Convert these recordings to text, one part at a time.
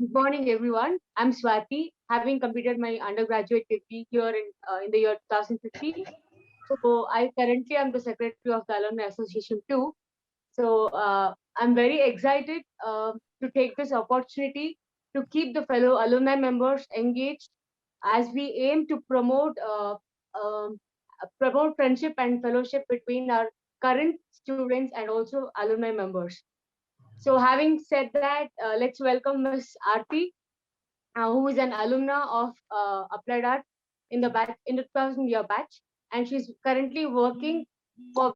Good morning, everyone. I'm Swati, having completed my undergraduate degree here in the year 2015. So I currently am the secretary of the Alumni Association too. So I'm very excited to take this opportunity to keep the fellow alumni members engaged as we aim to um, promote friendship and fellowship between our current students and also alumni members. So having said that, let's welcome Miss Arathi, who is an alumna of Applied Art in the 2000 year batch, and she's currently working for.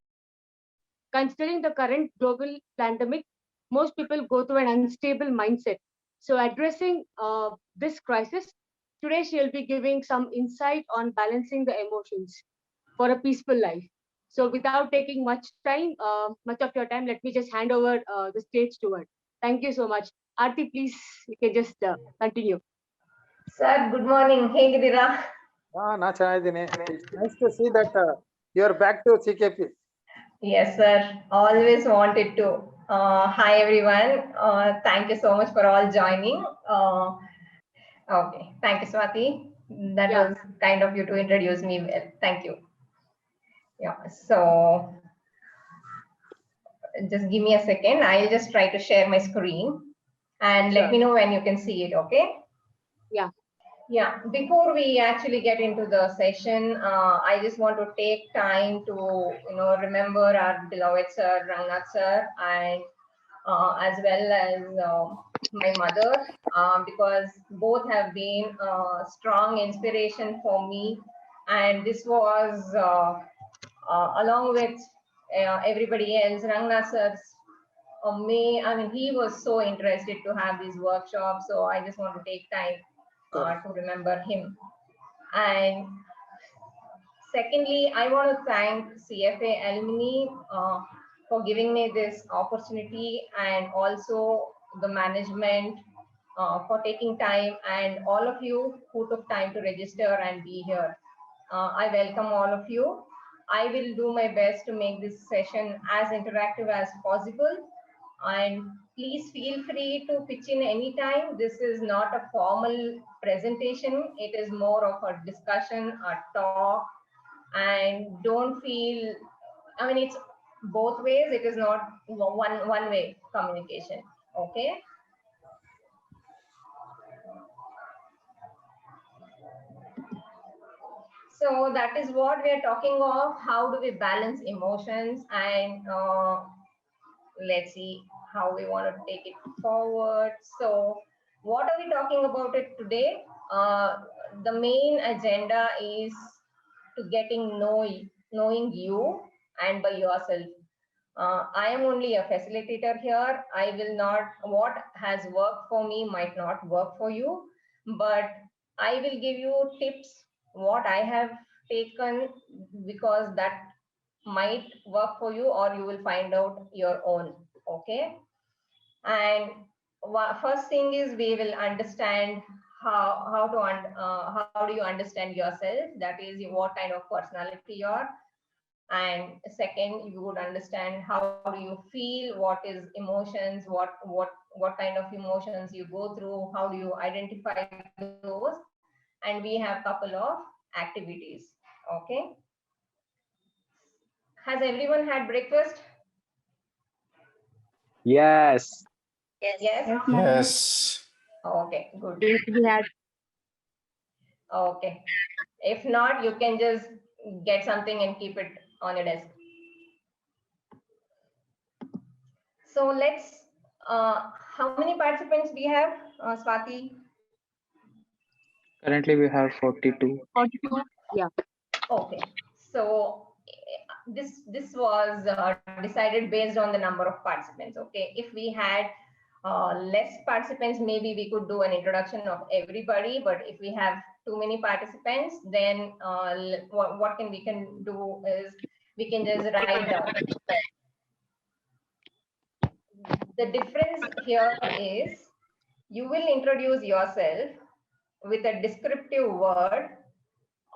Considering the current global pandemic, most people go through an unstable mindset. So addressing this crisis, today she'll be giving some insight on balancing the emotions for a peaceful life. So without taking much of your time, let me just hand over the stage to her. Thank you so much. Aarti, please, you can just continue. Sir, good morning. Hegidira. It's nice to see that you're back to CKP. Yes, sir. Always wanted to. Hi, everyone. Thank you so much for all joining. Okay. Thank you, Swati. That was kind of you to introduce me well. Thank you. Yeah. So just give me a second. I'll just try to share my screen and let me know when you can see it. Okay. Yeah. Yeah, before we actually get into the session, I just want to take time to, remember our beloved sir, Rangnath sir, and as well as my mother, because both have been a strong inspiration for me. And this was along with everybody else, Rangnath sir's he was so interested to have these workshops. So I just want to take time to remember him. And secondly, I want to thank CFA Alumni for giving me this opportunity, and also the management for taking time, and all of you who took time to register and be here. I welcome all of you. I will do my best to make this session as interactive as possible. And please feel free to pitch in anytime. This is not a formal presentation. It is more of a discussion, a talk, and don't feel, it's both ways. It is not one way communication. Okay. So that is what we are talking of. How do we balance emotions? And let's see how we want to take it forward. So what are we talking about it today? The main agenda is to knowing you and by yourself. I am only a facilitator here. I will not, what has worked for me might not work for you, but I will give you tips, what I have taken, because that might work for you, or you will find out your own. Okay. And first thing is, we will understand how do you understand yourself, that is what kind of personality you are. And second, you would understand how do you feel, what is emotions, what kind of emotions you go through, how do you identify those. And we have a couple of activities. Okay. Has everyone had breakfast? Yes. Yes. Yes. Okay, good. We had. Okay. If not, you can just get something and keep it on your desk. So let's, how many participants we have, Swati? Currently we have 42. 42. Yeah. Okay. So this was decided based on the number of participants. Okay. If we had less participants, maybe we could do an introduction of everybody. But if we have too many participants, then what we can do is we can just write down. The difference here is you will introduce yourself with a descriptive word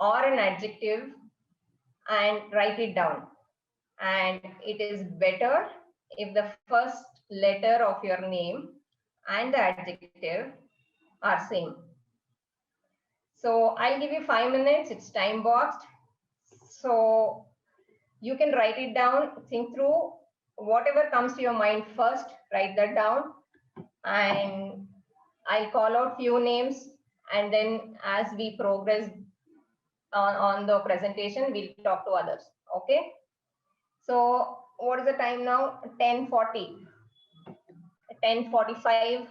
or an adjective and write it down. And it is better if the first letter of your name and the adjective are same. So I'll give you 5 minutes. It's time boxed. So you can write it down, think through whatever comes to your mind first, write that down. And I'll call out few names. And then as we progress on the presentation, we'll talk to others. Okay. So what is the time now? 10:40. 10:45.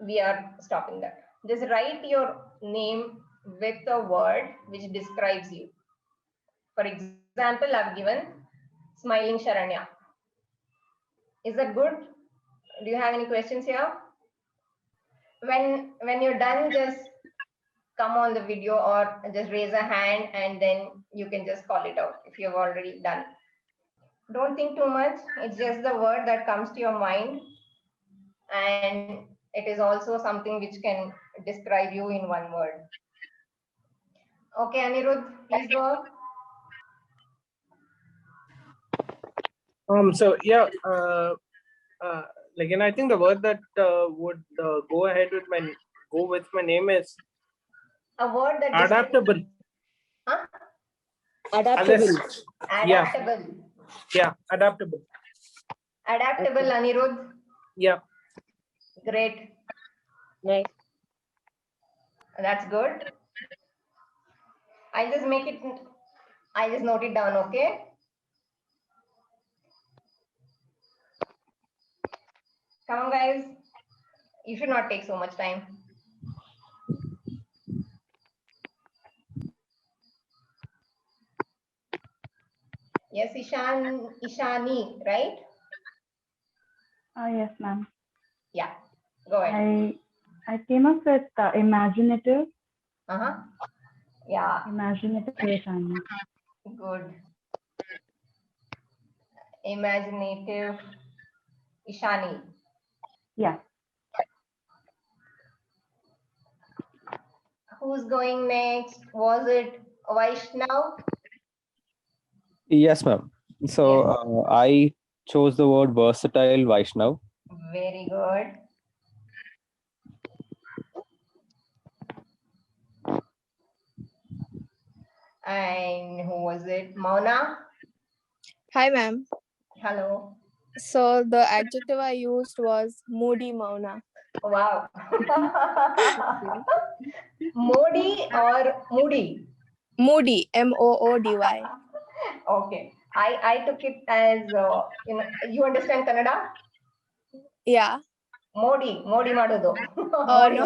We are stopping that. Just write your name with a word which describes you. For example, I've given Smiling Sharanya. Is that good? Do you have any questions here? When you're done, just come on the video or just raise a hand and then you can just call it out if you've already done. Don't think too much. It's just the word that comes to your mind. And it is also something which can describe you in one word. Okay, Anirudh, please go. So yeah, like, and I think the word that would go with my name is A word that adaptable. Huh? Adaptable. Adaptable. Yeah, adaptable. Adaptable, okay. Anirudh. Yeah. Great. Nice. That's good. I'll just note it down, okay? Come on, guys. You should not take so much time. Yes, Ishani, right? Yes, ma'am. Yeah, go ahead. I came up with imaginative. Yeah. Imaginative Ishani. Good. Imaginative Ishani. Yeah. Who's going next? Was it Vaishnav? Yes, ma'am. So I chose the word versatile, Vaishnav. Very good. And who was it? Mauna? Hi, ma'am. Hello. So the adjective I used was moody Mauna. Wow. Modi or Moody? Moody, M-O-O-D-Y. Okay. I took it as, you understand Kannada? Yeah. Modi Madudu. Oh, no.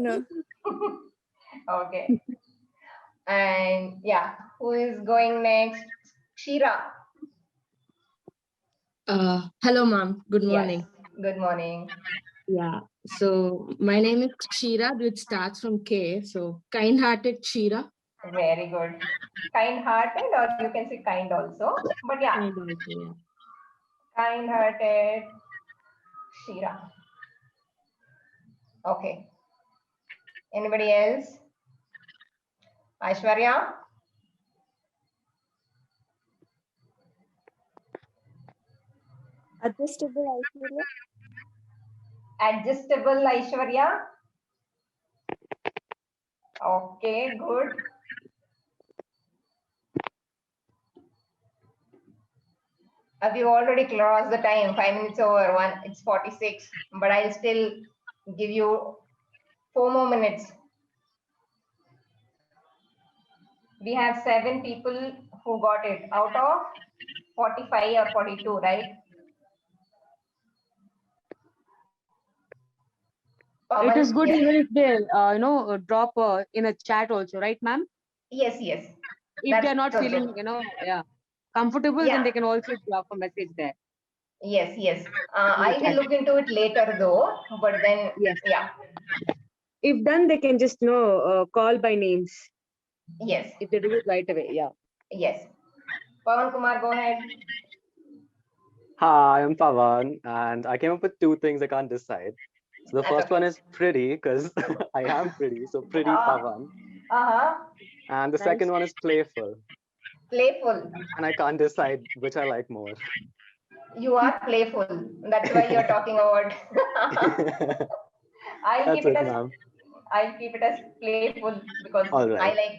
No. Okay. And yeah, who is going next? Shira. Hello, ma'am. Good morning. Yes. Good morning. Yeah. So my name is Shira, which starts from K. So kind-hearted Shira. Very good. Kind-hearted, or you can say kind also. But yeah. Kind also, yeah. Kind-hearted Shira. Okay. Anybody else? Aishwarya? Adjustable Aishwarya. Adjustable Aishwarya? Okay, good. We've already crossed the time, 5 minutes over, it's 46, but I'll still give you 4 more minutes. We have 7 people who got it out of 45 or 42, right? It is good yes. even if they, drop in a chat also, right, ma'am? Yes. If they're not feeling, comfortable, then they can also drop a message there. Yes. I will look into it later though, but then, yes. Yeah. If done, they can just, call by names. Yes. If they do it right away, yeah. Yes. Pawan Kumar, go ahead. Hi, I'm Pawan, and I came up with 2 things I can't decide. So the first one is pretty, because I am pretty, so pretty Pawan. And the second one is playful. Playful. And I can't decide which I like more. You are playful. That's why you're talking about. I'll That's keep it it, as ma'am. playful because All I right. like.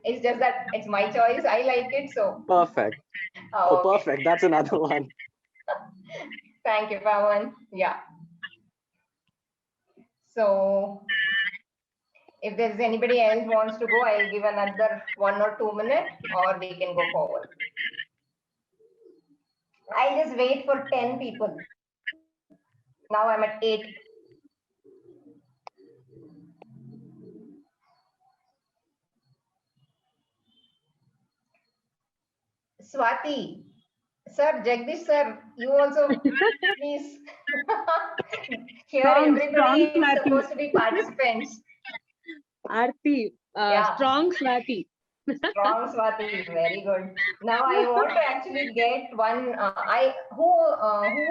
It's just that it's my choice. I like it, so. Perfect. Oh, Oh, okay. perfect. That's another one. Thank you, Pawan. Yeah. So, if there's anybody else wants to go, I'll give another 1 or 2 minutes, or we can go forward. I'll just wait for 10 people. Now I'm at 8. Swati, sir, Jagdish sir, you also please. Here Strong, everybody is Swati. supposed to be participants. Arti, Yeah. strong Swati. Strong Swati, very good. Now I want to actually get one. Who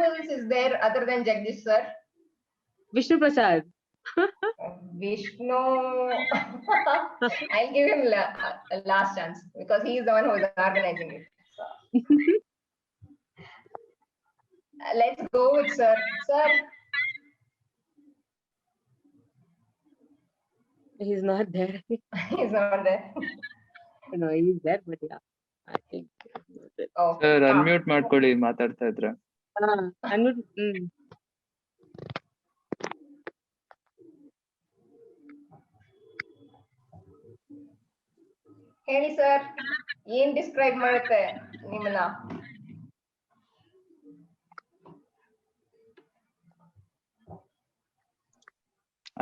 else is there other than Jagdish sir? Vishnu Prasad. Vishnu. I'll give him a last chance because he is the one who is organizing it. So. Let's go with sir. Sir. He's not there. He's not there. No, he's there, but yeah, I think. Oh. Sir, unmute ಮಾಡ್ಕೊಳ್ಳಿ ಮಾತಾಡ್ತಾ ಇದ್ರೆ. Unmute. ಹೇಳಿ sir, ಏನ್ describe ಮಾಡುತ್ತೆ ನಿಮ್ಮನ್ನ?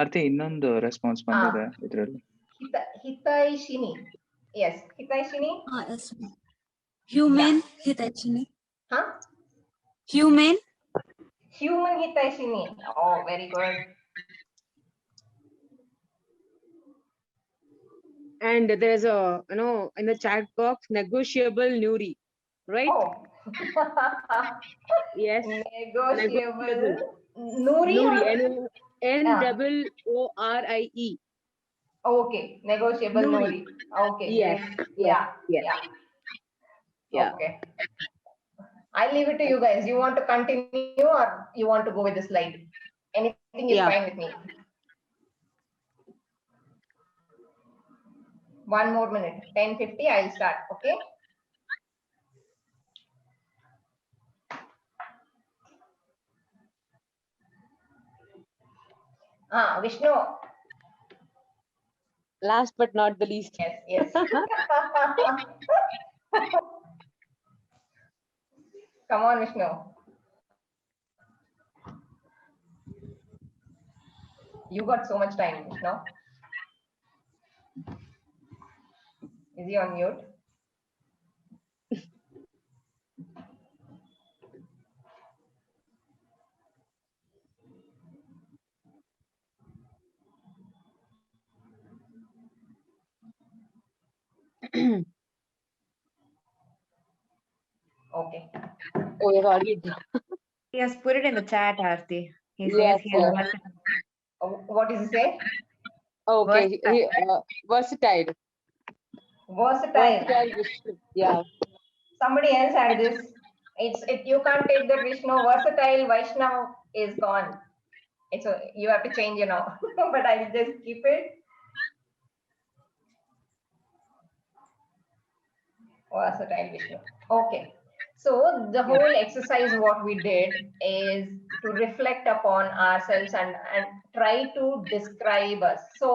ಆರ್ತಿ ಇನ್ನೊಂದು response ಬಂದಿದೆ ಇದರಲ್ಲಿ. ಹಿತೈಷಿನಿ. Yes, ಹಿತೈಷಿನಿ. Yes. Human Hitachini. Huh? Human Hitaishini. Oh, very good. And there's a, in the chat box, negotiable Nuri, right? Oh. Yes. Negotiable. Nuri. N-O-O-R-I-E. Okay, negotiable Nuri. Okay. Yes. Yeah. Okay. I'll leave it to you guys. You want to continue or you want to go with the slide? Anything is fine with me. 1 more minute. 10:50. I'll start. Okay. Vishnu. Last but not the least. Yes. Come on, Vishnu. You got so much time, Vishnu. Is he on mute? Okay. Oh, you've already. He has put it in the chat, Arti. He Yes, says he has What does he say? Okay, versatile. Versatile. Vishnu. Yeah. Somebody else had this. You can't take the Vishnu. Versatile Vaishnav is gone. You have to change, but I will just keep it. Versatile Vishnu. Okay. So the whole exercise what we did is to reflect upon ourselves and try to describe us. So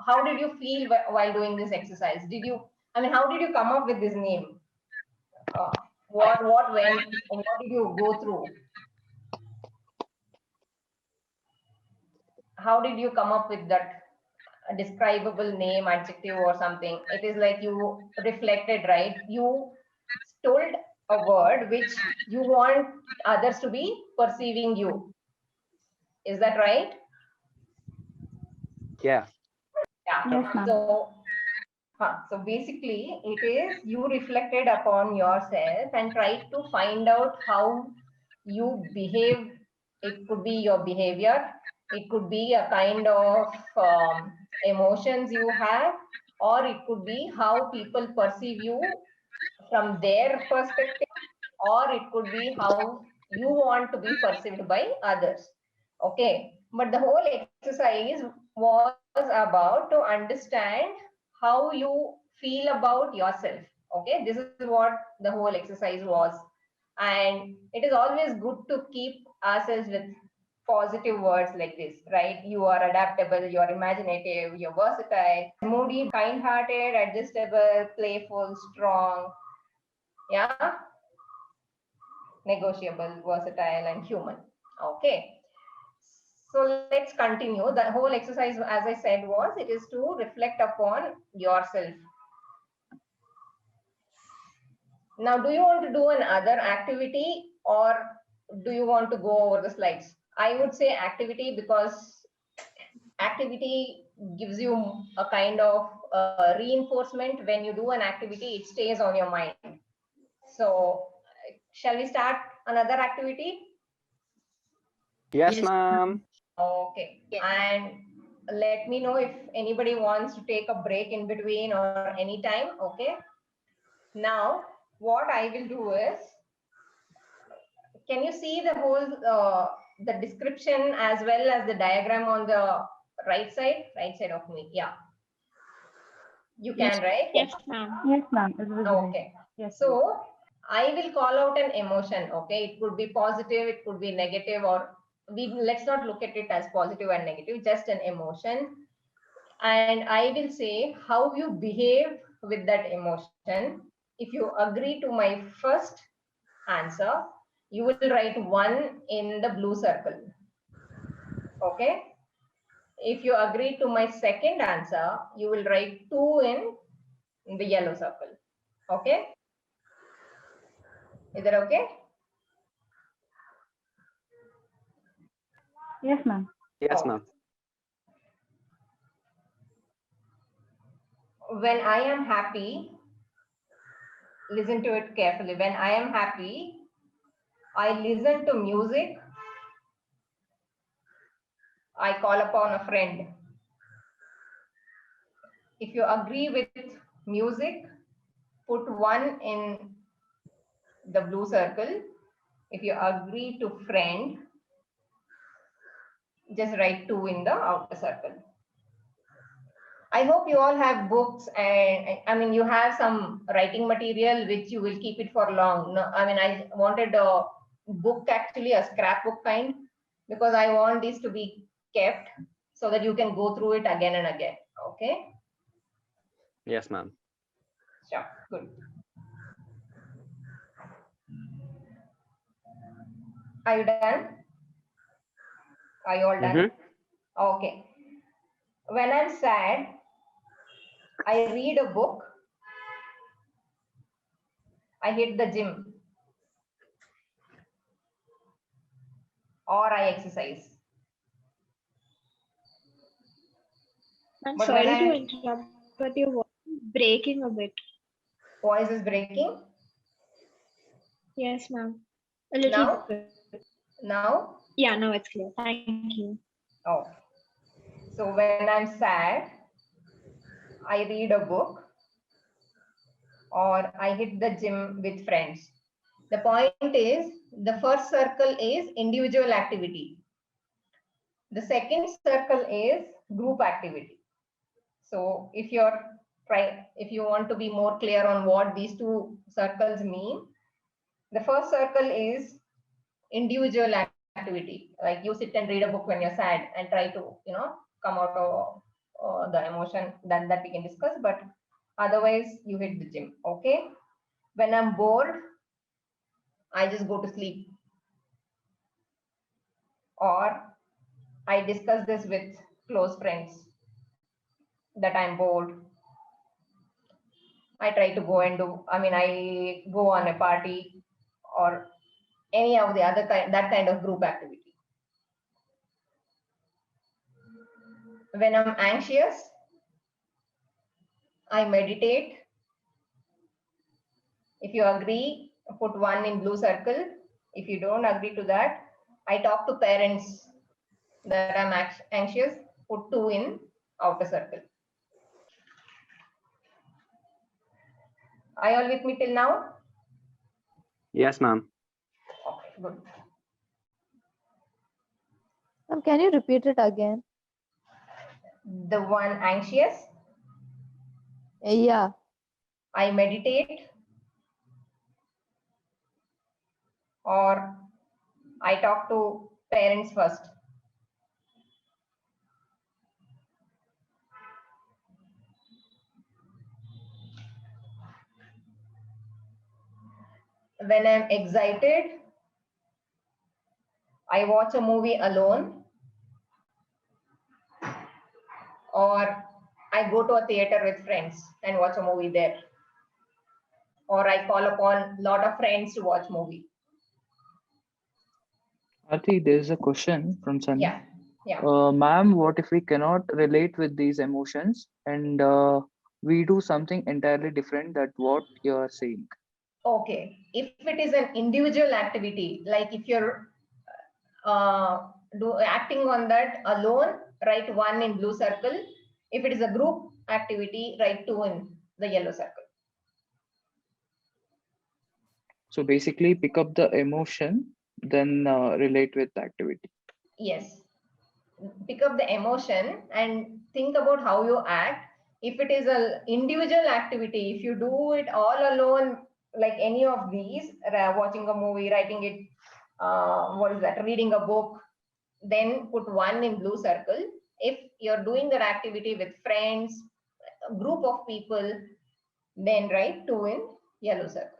how did you feel while doing this exercise? How did you come up with this name? What went? What did you go through? How did you come up with that describable name, adjective or something? It is like you reflected, right? You told a word which you want others to be perceiving you. Is that right? Yeah. Yes, ma'am. So basically it is you reflected upon yourself and tried to find out how you behave. It could be your behavior. It could be a kind of emotions you have, or it could be how people perceive you from their perspective, or it could be how you want to be perceived by others. Okay, but the whole exercise was about to understand how you feel about yourself. Okay, this is what the whole exercise was. And it is always good to keep ourselves with positive words like this, right? You are adaptable, you are imaginative, you're versatile, moody, kind-hearted, adjustable, playful, strong, yeah, negotiable, versatile, and human. Okay. So let's continue. The whole exercise, as I said, was it is to reflect upon yourself. Now, do you want to do another activity or do you want to go over the slides? I would say activity because activity gives you a kind of reinforcement. When you do an activity, it stays on your mind. So shall we start another activity? Yes, ma'am. Okay. And let me know if anybody wants to take a break in between or anytime. Okay. Now, what I will do is, can you see the whole, the description as well as the diagram on the right side of me? Yeah. You can, right? Yes, ma'am. Yes, ma'am. It was Okay. Yes. So I will call out an emotion. Okay. It could be positive, it could be negative, or let's not look at it as positive and negative, just an emotion. And I will say how you behave with that emotion. If you agree to my first answer, you will write 1 in the blue circle. Okay. If you agree to my second answer, you will write 2 in the yellow circle. Okay. Is that okay? Yes, ma'am. Yes, ma'am. When I am happy, listen to it carefully. When I am happy, I listen to music. I call upon a friend. If you agree with music, put 1 in the blue circle. If you agree to friend, just write 2 in the outer circle. I hope you all have books and I mean, you have some writing material which you will keep it for long. No, I mean, I wanted a book, actually a scrapbook kind, because I want this to be kept so that you can go through it again and again. Okay. Yes, ma'am. Sure. Good. Are you done? Are you all done? Okay. When I'm sad, I read a book. I hit the gym. Or I exercise. I'm But sorry when to interrupt, but your voice is breaking a bit. Voice is breaking? Yes, ma'am. A little Now? bit. Now? Yeah, now it's clear. Thank you. Oh. So when I'm sad, I read a book or I hit the gym with friends. The point is, the first circle is individual activity. The second circle is group activity. So if you want to be more clear on what these 2 circles mean, the first circle is individual activity. Like you sit and read a book when you're sad and try to, come out of the emotion that we can discuss, but otherwise you hit the gym. Okay. When I'm bored, I just go to sleep, or I discuss this with close friends that I'm bored. I try to go and I go on a party or any of the other that kind of group activity. When I'm anxious, I meditate. If you agree, put 1 in blue circle. If you don't agree to that, I talk to parents that I'm anxious, put 2 in outer circle. Are you all with me till now? Yes, ma'am. Okay. good. Can you repeat it again? The one anxious, Yeah. I meditate, or I talk to parents first. When I'm excited, I watch a movie alone, or I go to a theater with friends and watch a movie there, or I call upon a lot of friends to watch movie. Arti, there's a question from Sunny. Yeah, yeah. Ma'am, what if we cannot relate with these emotions and we do something entirely different that what you're saying? Okay, if it is an individual activity, like if you're acting on that alone, write 1 in blue circle. If it is a group activity, write 2 in the yellow circle. So basically pick up the emotion, then relate with the activity. Yes. Pick up the emotion and think about how you act. If it is an individual activity, if you do it all alone, like any of these, watching a movie, writing it, reading a book, then put 1 in blue circle. If you're doing that activity with friends, a group of people, then write 2 in yellow circle.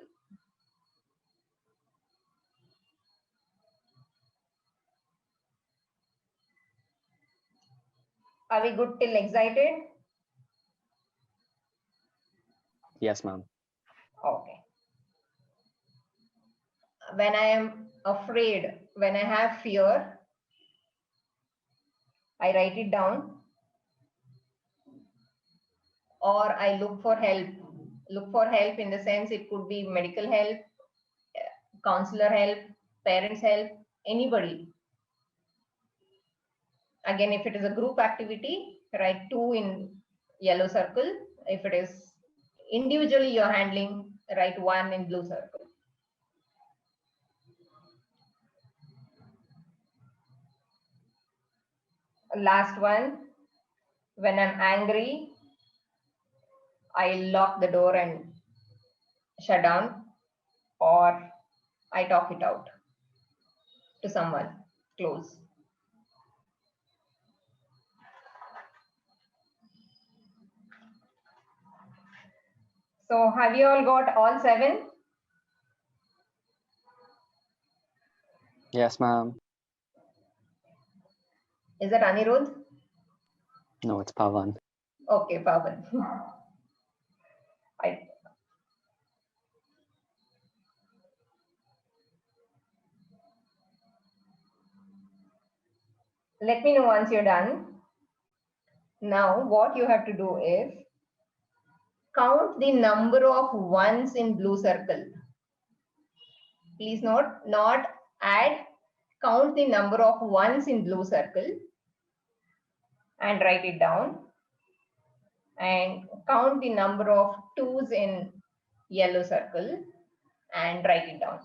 Are we good till excited? Yes, ma'am. Okay. When I am afraid, when I have fear, I write it down, or I look for help. Look for help in the sense it could be medical help, counselor help, parents help, anybody. Again, if it is a group activity, write 2 in yellow circle. If it is individually you're handling, write 1 in blue circle. Last one, when I'm angry, I lock the door and shut down, or I talk it out to someone close. So have you all got all 7? Yes, ma'am. Is that Anirudh? No, it's Pavan. Okay, Pavan. Let me know once you're done. Now, what you have to do is count the number of ones in blue circle. Please note, not add, count the number of ones in blue circle and write it down. And count the number of 2s in yellow circle and write it down.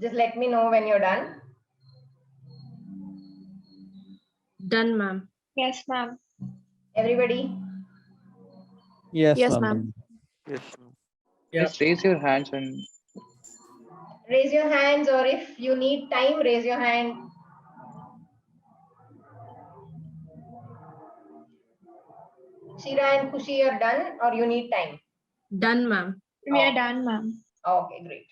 Just let me know when you're done. Done, ma'am. Yes, ma'am. Everybody? Yes, Yes, ma'am. ma'am. Yes. Just raise your hands and Raise your hands, or if you need time, raise your hand. Shira and Kushi are done, or you need time? Done, ma'am. We are done, ma'am. Okay, great.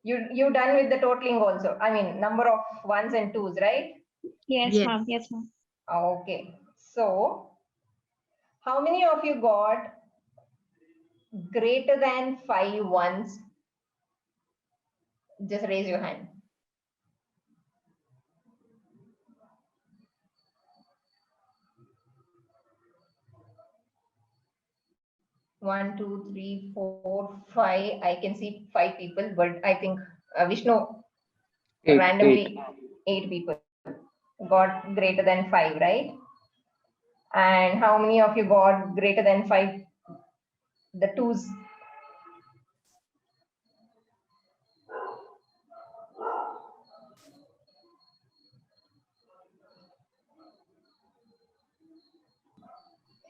You done with the totaling also? I mean, number of 1s and 2s, right? Yes, Yes. ma'am. Yes, ma'am. Okay. So, how many of you got greater than 5 ones? Just raise your hand. 1, 2, 3, 4, 5. I can see 5 people, but I think Vishnu Eight. randomly 8 people got greater than 5, right? And how many of you got greater than 5? The twos.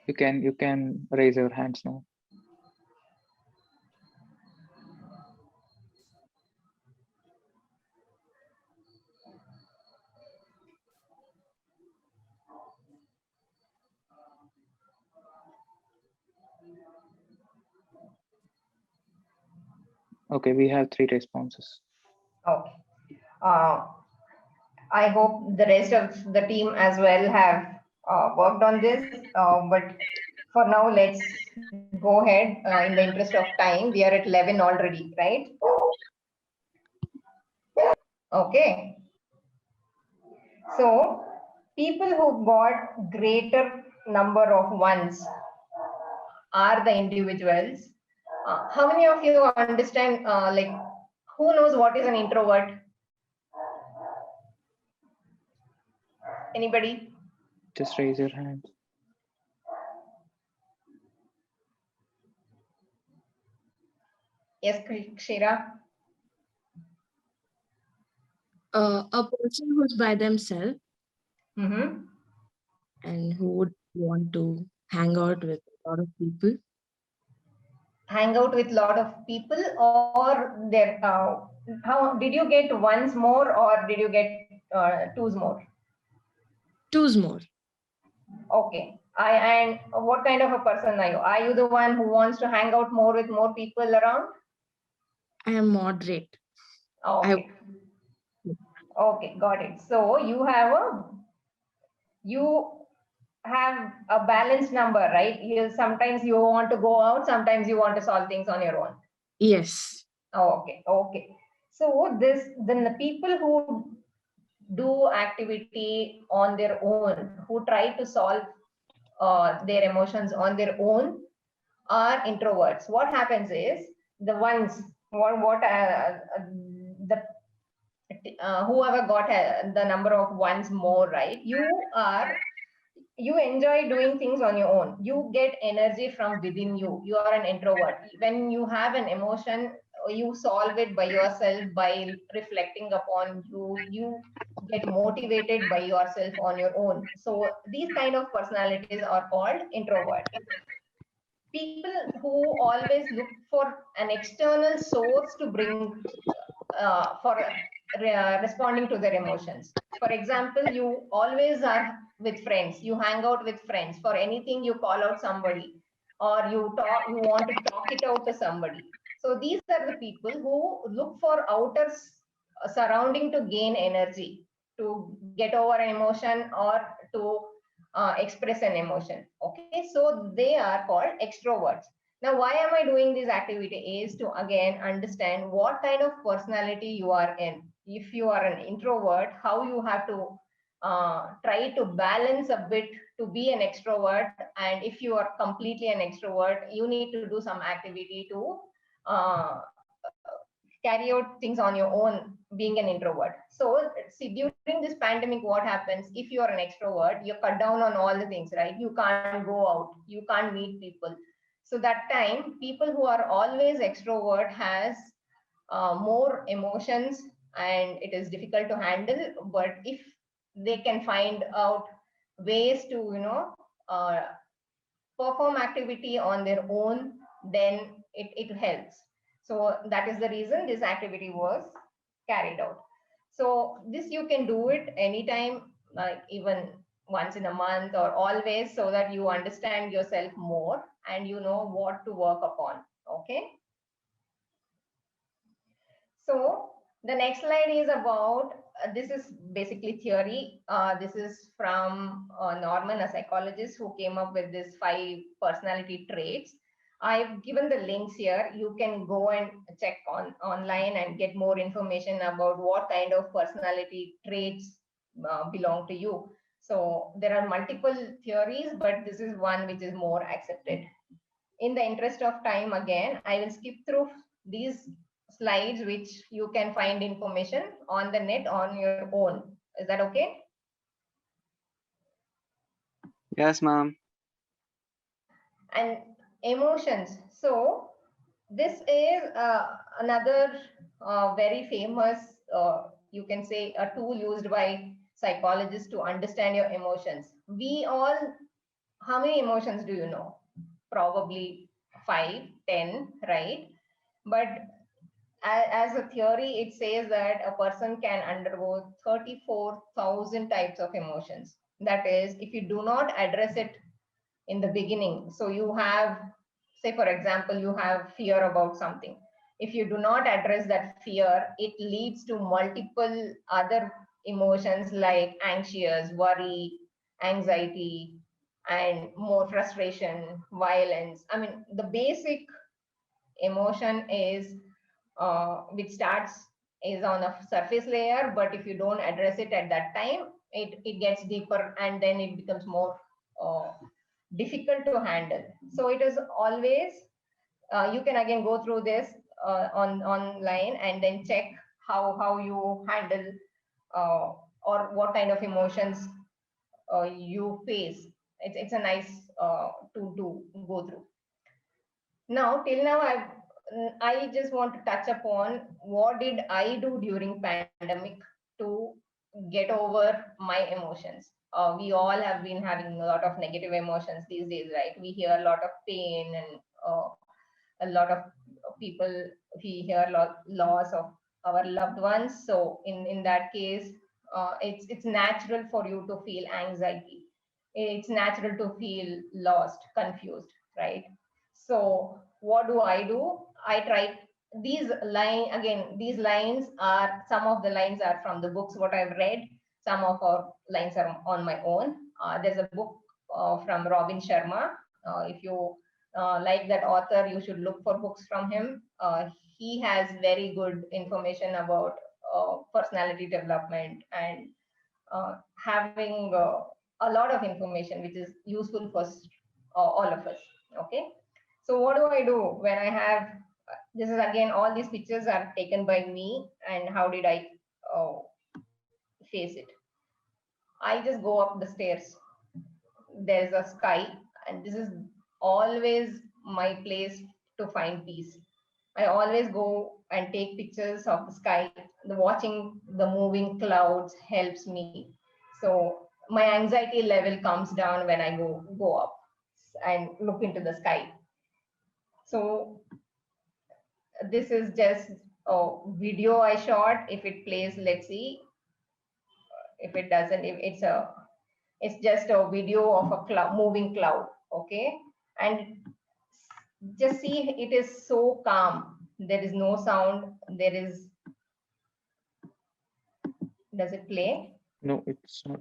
You can raise your hands now. Okay, we have 3 responses. Okay. I hope the rest of the team as well have worked on this. But for now, let's go ahead in the interest of time. We are at 11 already, right? Okay. So people who got greater number of ones are the individuals. How many of you understand, like, who knows what is an introvert? Anybody? Just raise your hand. Yes, Kshira. A person who's by themselves and who would want to hang out with a lot of people. Hang out with a lot of people, or there? How did you get ones more, or did you get twos more? Twos more. Okay. And what kind of a person are you? Are you the one who wants to hang out more with more people around? I am moderate. Okay. Okay, got it. So you have a balanced number, right? Sometimes you want to go out, sometimes you want to solve things on your own. Yes. Okay. So then the people who do activity on their own, who try to solve their emotions on their own, are introverts. What happens is the ones whoever got the number of ones more, right? You enjoy doing things on your own. You get energy from within you. You are an introvert. When you have an emotion, you solve it by yourself, by reflecting upon you get motivated by yourself on your own. So these kind of personalities are called introvert. People who always look for an external source to bring for responding to their emotions. For example, you always are with friends. You hang out with friends. For anything, you call out somebody, or you want to talk it out to somebody. So these are the people who look for outer surrounding to gain energy, to get over an emotion, or to express an emotion. Okay, so they are called extroverts. Now, why am I doing this activity is to again understand what kind of personality you are in. If you are an introvert, how you have to try to balance a bit to be an extrovert. And if you are completely an extrovert, you need to do some activity to carry out things on your own, being an introvert. So see, during this pandemic, what happens if you are an extrovert? You cut down on all the things, right? You can't go out, you can't meet people. So that time, people who are always extrovert has more emotions, and it is difficult to handle. But if they can find out ways to perform activity on their own, then it helps. So that is the reason this activity was carried out. So this you can do it anytime, like even once in a month or always, so that you understand yourself more and you know what to work upon. Okay. So the next slide is about, this is basically theory. This is from Norman, a psychologist, who came up with this 5 personality traits. I've given the links here. You can go and check online and get more information about what kind of personality traits belong to you. So there are multiple theories, but this is one which is more accepted. in the interest of time, again, I will skip through these slides, which you can find information on the net on your own. Is that okay? Yes, ma'am. And emotions. So this is another very famous, you can say, a tool used by psychologists to understand your emotions. We all, how many emotions do you know? Probably 5, 10, right? But as a theory, it says that a person can undergo 34,000 types of emotions. That is, if you do not address it in the beginning, so you have, say for example, you have fear about something. If you do not address that fear, it leads to multiple other emotions like anxious, worry, anxiety, and more frustration, violence. I mean, the basic emotion is which starts is on a surface layer, but if you don't address it at that time, it gets deeper and then it becomes more difficult to handle. So it is always, you can again go through this online and then check how you handle or what kind of emotions you face. It's a nice to go through. Now, till now, I just want to touch upon what did I do during pandemic to get over my emotions. We all have been having a lot of negative emotions these days, right? We hear a lot of pain and a lot of people, we hear loss of our loved ones. So in that case, it's natural for you to feel anxiety. It's natural to feel lost, confused, right? So what do? I try these these lines are, some of the lines are from the books what I've read. Some of our lines are on my own. There's a book from Robin Sharma. If you like that author, you should look for books from him. He has very good information about personality development and having a lot of information which is useful for all of us. Okay, so what do I do when I have, this is again, all these pictures are taken by me, and how did I face it? I just go up the stairs. There's a sky, and this is always my place to find peace. I always go and take pictures of the sky. The watching the moving clouds helps me. So my anxiety level comes down when I go up and look into the sky. So this is just a video I shot. If it plays, let's see. If it doesn't, if it's just a video of a moving cloud. Okay, and just see, it is so calm. There is no sound. Does it play? No, it's not.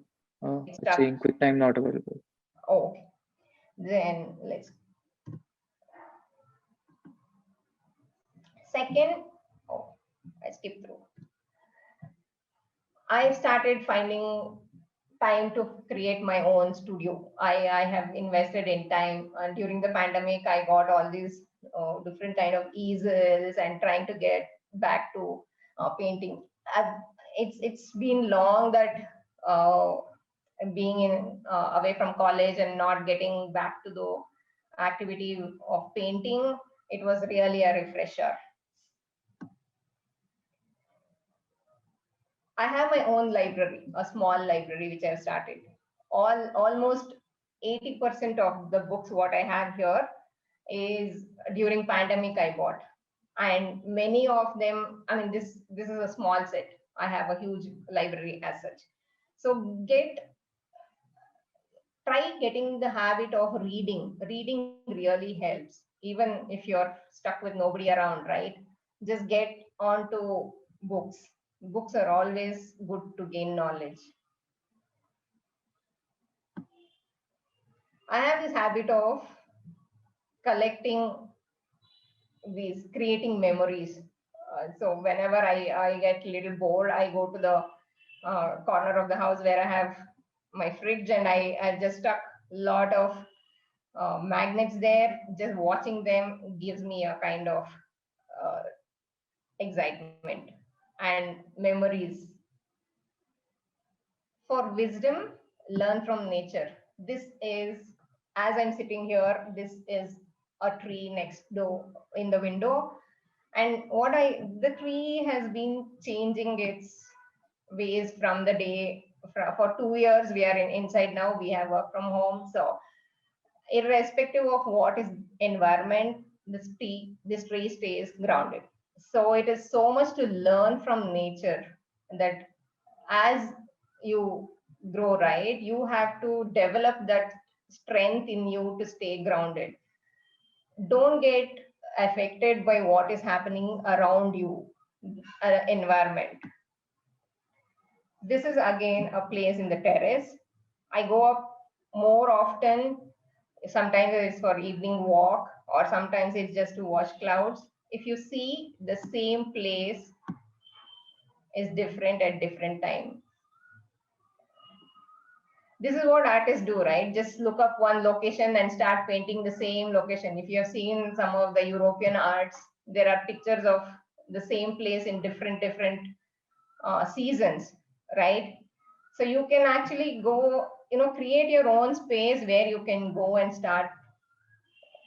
It's It's saying QuickTime not available. Oh, okay. Then let's. Second, I skip through. I started finding time to create my own studio. I have invested in time, and during the pandemic, I got all these different kind of easels and trying to get back to painting. It's been long that being in away from college and not getting back to the activity of painting. It was really a refresher. I have my own library, a small library which I started. Almost 80% of the books what I have here is during pandemic I bought, and many of them. I mean, this is a small set. I have a huge library as such. So try getting the habit of reading. Reading really helps, even if you're stuck with nobody around, right? Just get onto books. Books are always good to gain knowledge. I have this habit of collecting these, creating memories. So whenever I get a little bored, I go to the corner of the house where I have my fridge, and I just stuck a lot of magnets there. Just watching them gives me a kind of uh, excitement and memories. For wisdom, learn from nature. This is, as I'm sitting here, this is a tree next door in the window. And the tree has been changing its ways from the day. For 2 years, we are inside now, we have work from home. So irrespective of what is environment, this tree stays grounded. So it is so much to learn from nature, that as you grow, right, you have to develop that strength in you to stay grounded. Don't get affected by what is happening around you, environment. This is again a place in the terrace. I go up more often. Sometimes it's for evening walk, or sometimes it's just to watch clouds. If you see, the same place is different at different time. This is what artists do, right? Just look up one location and start painting the same location. If you have seen some of the European arts, there are pictures of the same place in different seasons, right? So you can actually go, create your own space where you can go and start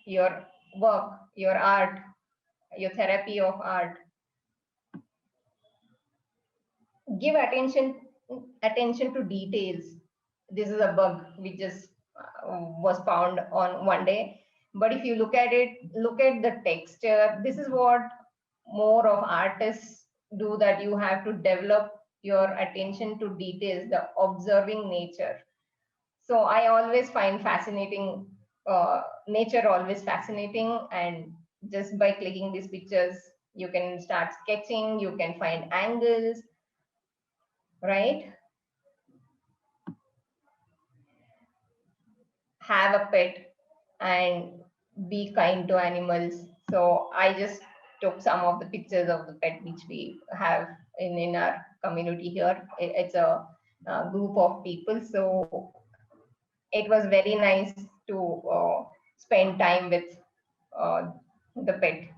your work, your art, your therapy of art. Give attention to details. This is a bug which just was found on one day. But if you look at it, look at the texture. This is what more of artists do, that you have to develop your attention to details, the observing nature. So I always find fascinating, nature always fascinating. And just by clicking these pictures, you can start sketching, you can find angles, right? Have a pet and be kind to animals. So I just took some of the pictures of the pet which we have in our community here. It's a group of people. So it was very nice to spend time with the pet.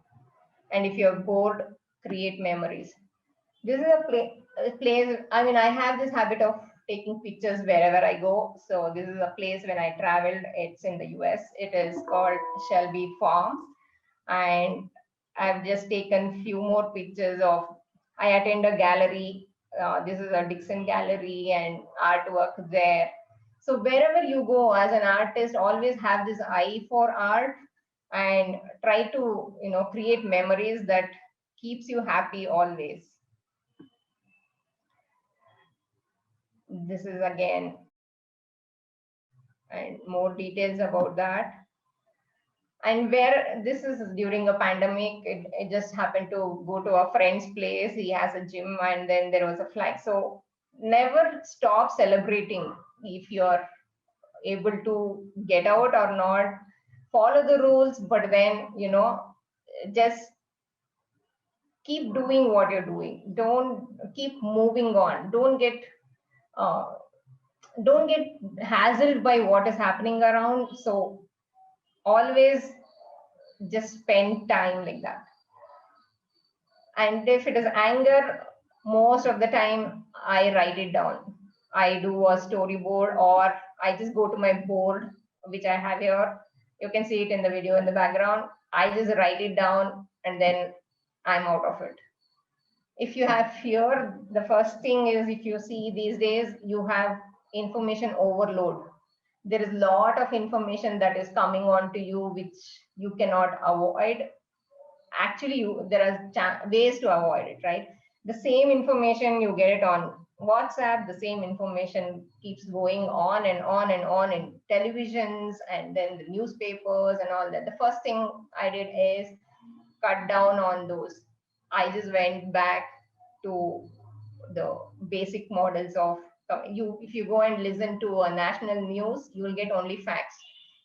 And if you're bored, create memories. This is a place, I mean, I have this habit of taking pictures wherever I go. So this is a place when I traveled. It's in the US. It is called Shelby Farm. And I've just taken few more pictures of, I attend a gallery. This is a Dixon gallery and artwork there. So wherever you go as an artist, always have this eye for art and try to, create memories that keeps you happy always. This is again, and more details about that. And where this is during a pandemic, it just happened to go to a friend's place. He has a gym, and then there was a flag. So never stop celebrating. If you're able to get out or not, follow the rules, but then, just keep doing what you're doing. Don't keep moving on. Don't get hassled by what is happening around. So always just spend time like that. And if it is anger, most of the time I write it down. I do a storyboard, or I just go to my board, which I have here. You can see it in the video in the background. I just write it down and then I'm out of it. If you have fear, the first thing is, if you see these days, you have information overload. There is a lot of information that is coming on to you, which you cannot avoid. Actually, there are ways to avoid it, right? The same information, you get it on WhatsApp, the same information keeps going on and on and on in televisions, and then the newspapers and all that. The first thing I did is cut down on those. I just went back to the basic models of if you go and listen to a national news, you will get only facts.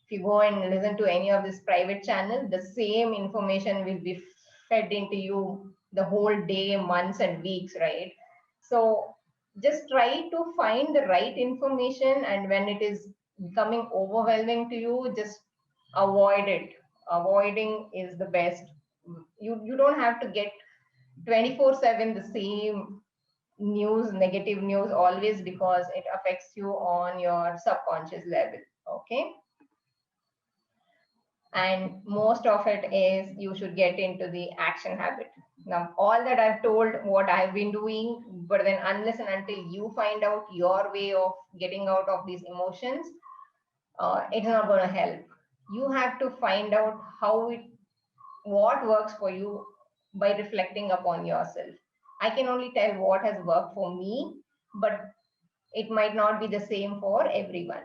If you go and listen to any of this private channel, the same information will be fed into you the whole day, months and weeks, right? So just try to find the right information, and when it is becoming overwhelming to you, just avoid it. Avoiding is the best. You don't have to get 24/7 the same news, negative news always, because it affects you on your subconscious level. Okay. And most of it is you should get into the action habit. Now, all that I've told, what I've been doing, but then unless and until you find out your way of getting out of these emotions, it's not going to help. You have to find out what works for you by reflecting upon yourself. I can only tell what has worked for me, but it might not be the same for everyone.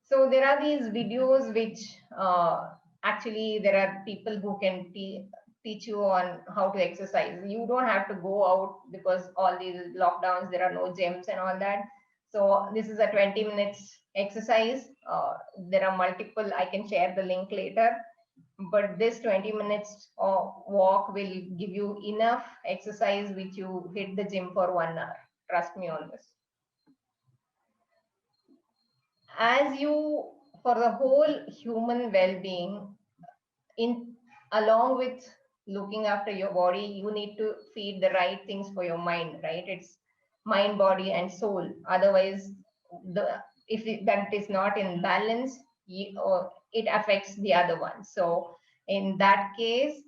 So there are these videos which actually there are people who can teach you on how to exercise. You don't have to go out because all these lockdowns, there are no gyms and all that. So this is a 20 minutes exercise. There are multiple, I can share the link later. But this 20 minutes walk will give you enough exercise which you hit the gym for 1 hour. Trust me on this. As you, for the whole human well-being, along with looking after your body, you need to feed the right things for your mind, right? It's mind, body, and soul. Otherwise, if that is not in balance, it affects the other one. So in that case,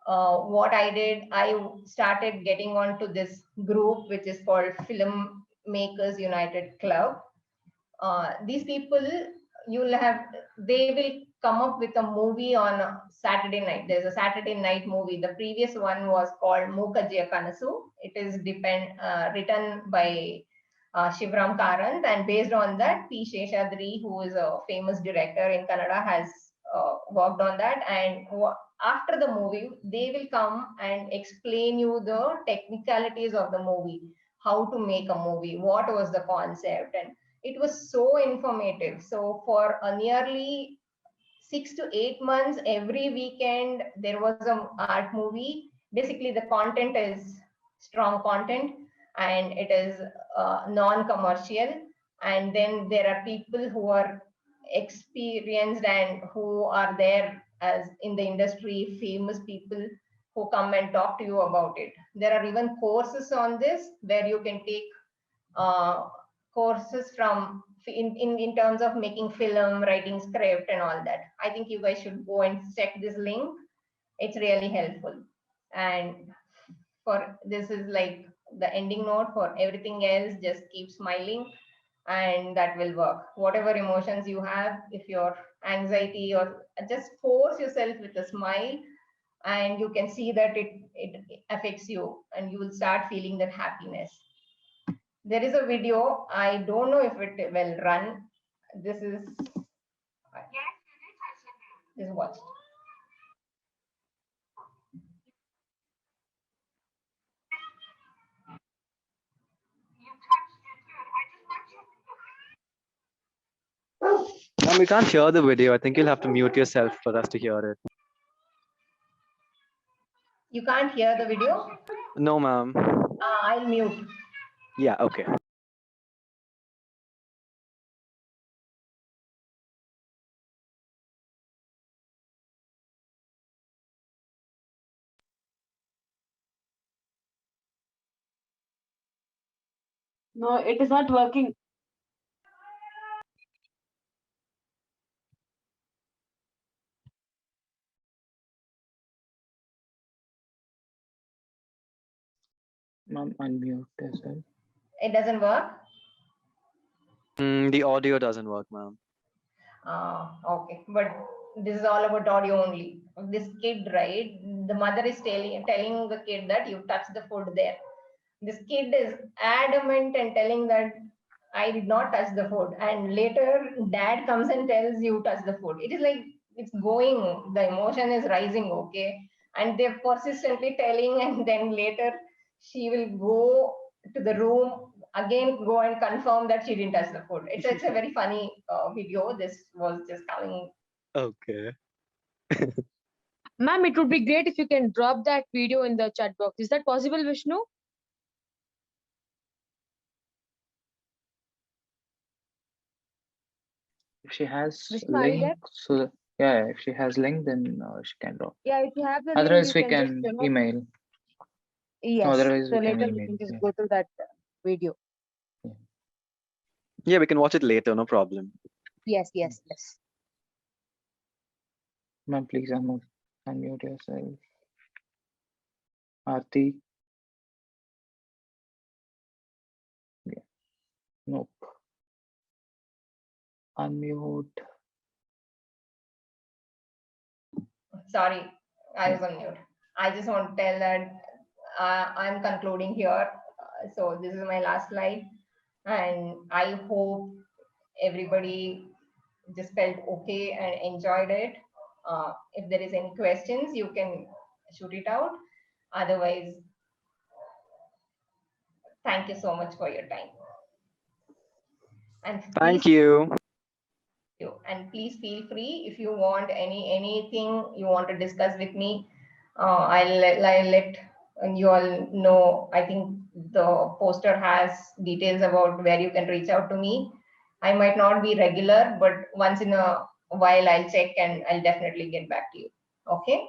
what I did, I started getting onto this group, which is called Filmmakers United Club. These people, they will come up with a movie on a Saturday night. There's a Saturday night movie. The previous one was called Mookajiya Kanasu. It is written by Shivram Karant, and based on that, P. Sheshadri, who is a famous director in Kannada, has worked on that. And after the movie, they will come and explain you the technicalities of the movie, how to make a movie, what was the concept, and it was so informative. So for a nearly 6 to 8 months, every weekend there was an art movie. Basically, the content is strong content and it is non-commercial. And then there are people who are experienced and who are there as in the industry, famous people who come and talk to you about it. There are even courses on this where you can take courses from in terms of making film, writing script, and all that. I think you guys should go and check this link. It's really helpful. And for this is like the ending note. For everything else, just keep smiling and that will work. Whatever emotions you have, if you're anxiety, or just force yourself with a smile, and you can see that it affects you and you will start feeling that happiness. There is a video. I don't know if it will run. This is, just watch. Ma'am, we can't hear the video. I think you'll have to mute yourself for us to hear it. You can't hear the video? No, ma'am. I'll mute. Yeah, okay. No, it is not working. Ma'am, unmute as well. It doesn't work? The audio doesn't work, ma'am. Okay, but this is all about audio only. This kid, right? The mother is telling the kid that you touched the food there. This kid is adamant and telling that I did not touch the food. And later dad comes and tells you touch the food. It is like, it's going, the emotion is rising, okay? And they're persistently telling, and then later she will go to the room, again go and confirm that she didn't touch the food. It's a very funny video. This was just coming. Okay. Ma'am, it would be great if you can drop that video in the chat box. Is that possible, Vishnu? If she has Vishnu, are you there? link, so yeah, if she has link, then she can drop. Yeah, if you have the link, Otherwise, you we can just, can email. yes. Otherwise, So we can later we email. can just Yeah. go through that video. Yeah, we can watch it later, no problem. Yes, yes, yes. Ma'am, please unmute yourself. Aarti. Yeah. Nope. Unmute. Sorry, I was on mute. I just want to tell that I'm concluding here. So this is my last slide, and I hope everybody just felt okay and enjoyed it. If there is any questions, you can shoot it out. Otherwise, thank you so much for your time. And Thank please, you. and please feel free if you want anything you want to discuss with me. I'll let you all know. I think the poster has details about where you can reach out to me. I might not be regular, but once in a while I'll check and I'll definitely get back to you. Okay.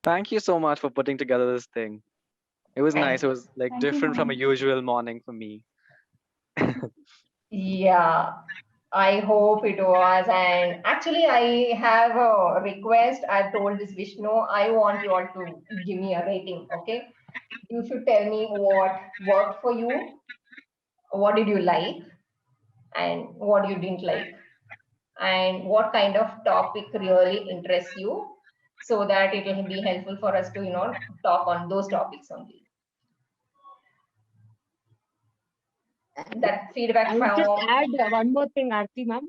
Thank you so much for putting together this thing. It was nice. It was like Thank you, different from a ma'am. usual morning for me. Yeah, I hope it was. And actually, I have a request. I've told this Vishnu, I want you all to give me a rating. Okay. You should tell me what worked for you, what did you like, and what you didn't like, and what kind of topic really interests you, so that it will be helpful for us to, talk on those topics only. That feedback I would just from, add one more thing, Aarti ma'am.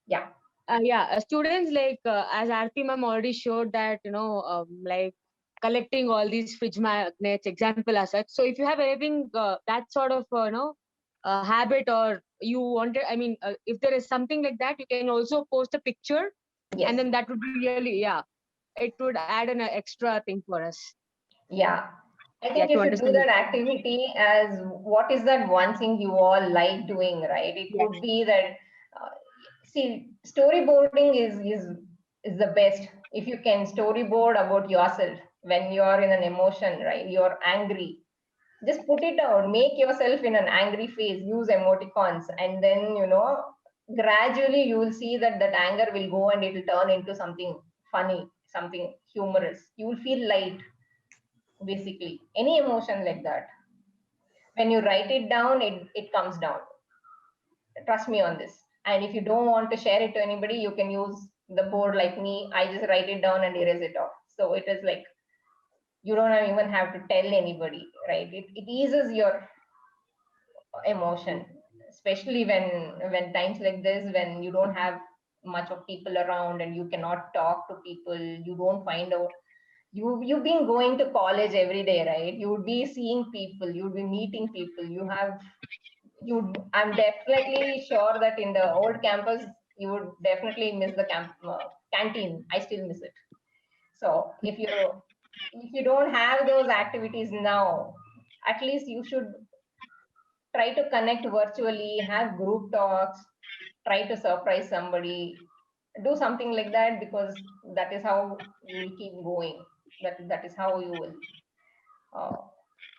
yeah. Students like as Aarti ma'am already showed that like collecting all these fridge magnets, example as such. So if you have anything that sort of habit, or you wanted, I mean, if there is something like that, you can also post a picture, Yes. and then that would be really, it would add an extra thing for us. Yeah. I think you should do that activity as what is that one thing you all like doing, right? It could be that, see, storyboarding is the best. If you can storyboard about yourself when you're in an emotion, right? You're angry. Just put it out, make yourself in an angry phase, use emoticons, and then, gradually you will see that that anger will go and it will turn into something funny, something humorous. You will feel light. Basically any emotion like that, when you write it down, it comes down. Trust me on this. And if you don't want to share it to anybody, you can use the board like me. I just write it down and erase it off. So it is like you don't even have to tell anybody, right? It eases your emotion, especially when times like this, when you don't have much of people around and you cannot talk to people, you don't find out. You've been going to college every day, right? You would be seeing people, you would be meeting people. I'm definitely sure that in the old campus you would definitely miss the canteen. I still miss it. So if you don't have those activities now, at least you should try to connect virtually, have group talks, try to surprise somebody, do something like that, because that is how you will keep going. That is how you will.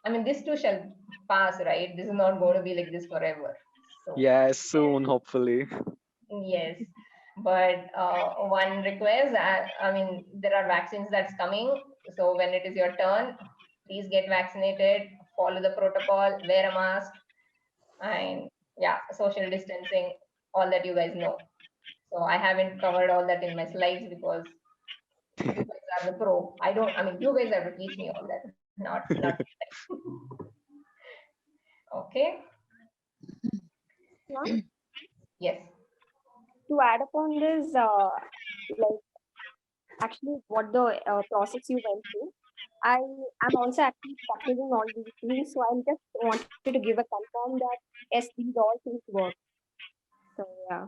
I mean, this too shall pass, right? This is not going to be like this forever. So Yes, soon, hopefully. yes, but one request. I mean, there are vaccines that's coming. So when it is your turn, please get vaccinated. Follow the protocol. Wear a mask. And yeah, social distancing, all that you guys know. So I haven't covered all that in my slides because you guys are the pro. I mean, you guys have to teach me all that, not okay. Yes. To add upon this, like actually what the process you went through, I am also actually practicing all these things. So I just wanted to give a confirm that yes, these all things work. So yeah.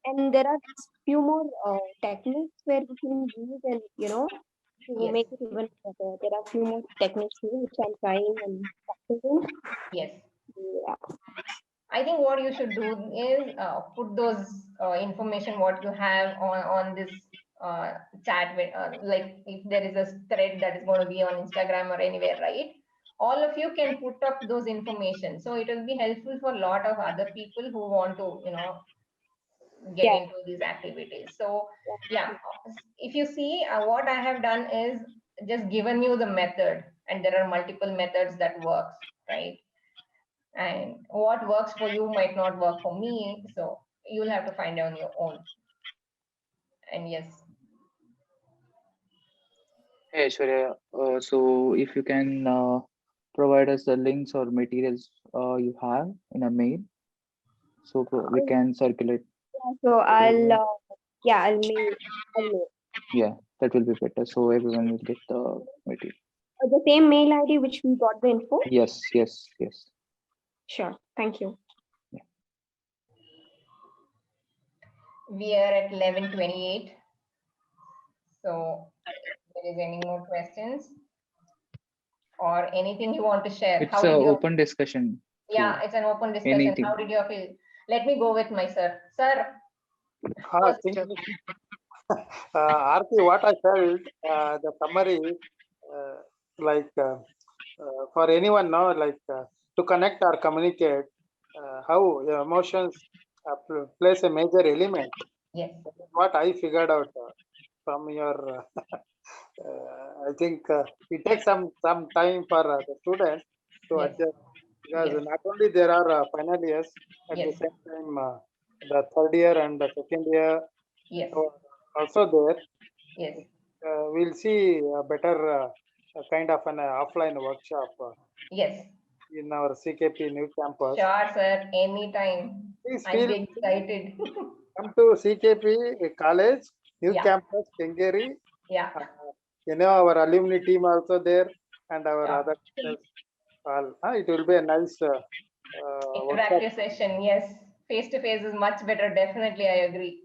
And there are few more techniques where we can use and to make it even better. There are few more techniques here which I'm trying and practicing. Yes. Yeah. I think what you should do is put those information what you have on this chat with, like if there is a thread that is going to be on Instagram or anywhere, right? All of you can put up those information. So it will be helpful for a lot of other people who want to, get into these activities. So yeah, if you see what I have done is just given you the method, and there are multiple methods that works, right? And what works for you might not work for me, so you'll have to find on your own. And yes. Hey, Aishwarya, so if you can provide us the links or materials you have in a mail, so we can circulate. So I'll mail. Yeah, that will be better. So everyone will get the material. The same mail ID which we got the info? Yes. Sure. Thank you. We are at 11:28. So if there is any more questions or anything you want to share? It's an open discussion. Yeah, it's an open discussion. Anything. How did you feel? Let me go with my sir. Sir. Arathi, what I felt, the summary, for anyone now, to connect or communicate, how the emotions plays a major element. Yes. What I figured out from your, I think it takes some time for the students to adjust, because not only there are final years, at the same time the third year and the second year also there. Yes. We'll see a better kind of an offline workshop. Yes. In our CKP new campus. Sure, sir. Anytime. I'll be excited. Come to CKP college, new campus, Kengeri. Yeah. Our alumni team also there, and our other all. It will be a nice interactive session. Yes, face to face is much better. Definitely, I agree.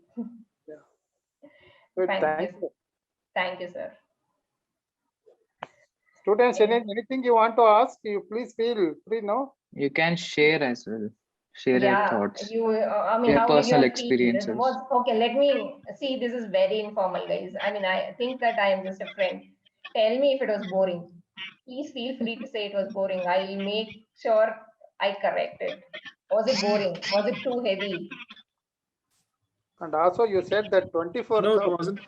Good, thank you. Thank you, sir. Students, anything you want to ask, you please feel free, no? You can share as well. Share your thoughts. I mean, your how personal did you experiences. feel? Okay, let me see. This is very informal, guys. I mean, I think that I am just a friend. Tell me if it was boring. Please feel free to say it was boring. I'll make sure I correct it. Was it boring? Was it too heavy? And also, you said that 24. No, it wasn't.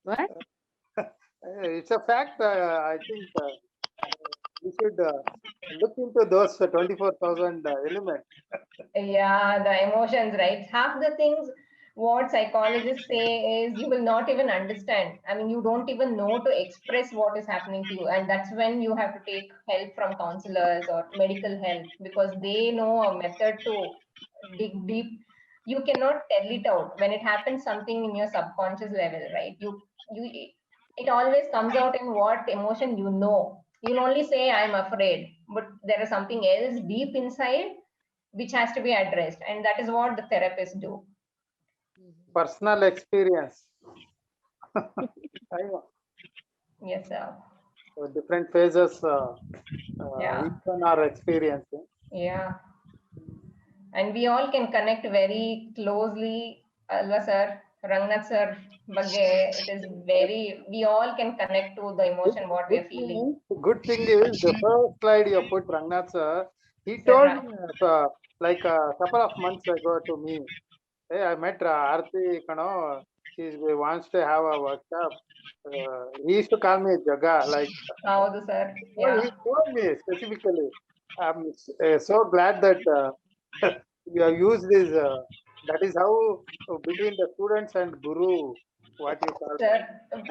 What? It's a fact. I think we should look into those 24,000 elements. Yeah, the emotions, right? Half the things what psychologists say is you will not even understand. I mean, you don't even know to express what is happening to you. And that's when you have to take help from counselors or medical help, because they know a method to dig deep. You cannot tell it out when it happens something in your subconscious level, right? It always comes out in what emotion you know. You'll only say I'm afraid, but there is something else deep inside which has to be addressed, and that is what the therapists do. Personal experience. Yes, sir. So different phases each one are experiencing. Yeah. And we all can connect very closely, Alva sir, Rangnath sir, Bagge. It is we all can connect to the emotion what we are feeling. Good thing is the first slide you put, Rangnath sir, he told like a couple of months ago to me, hey, I met Arathi, she wants to have a workshop. He used to call me Jaga, like. Sir. Yeah. He told me specifically. I'm so glad that you have used this. That is how between the students and Guru, what you call. Sir,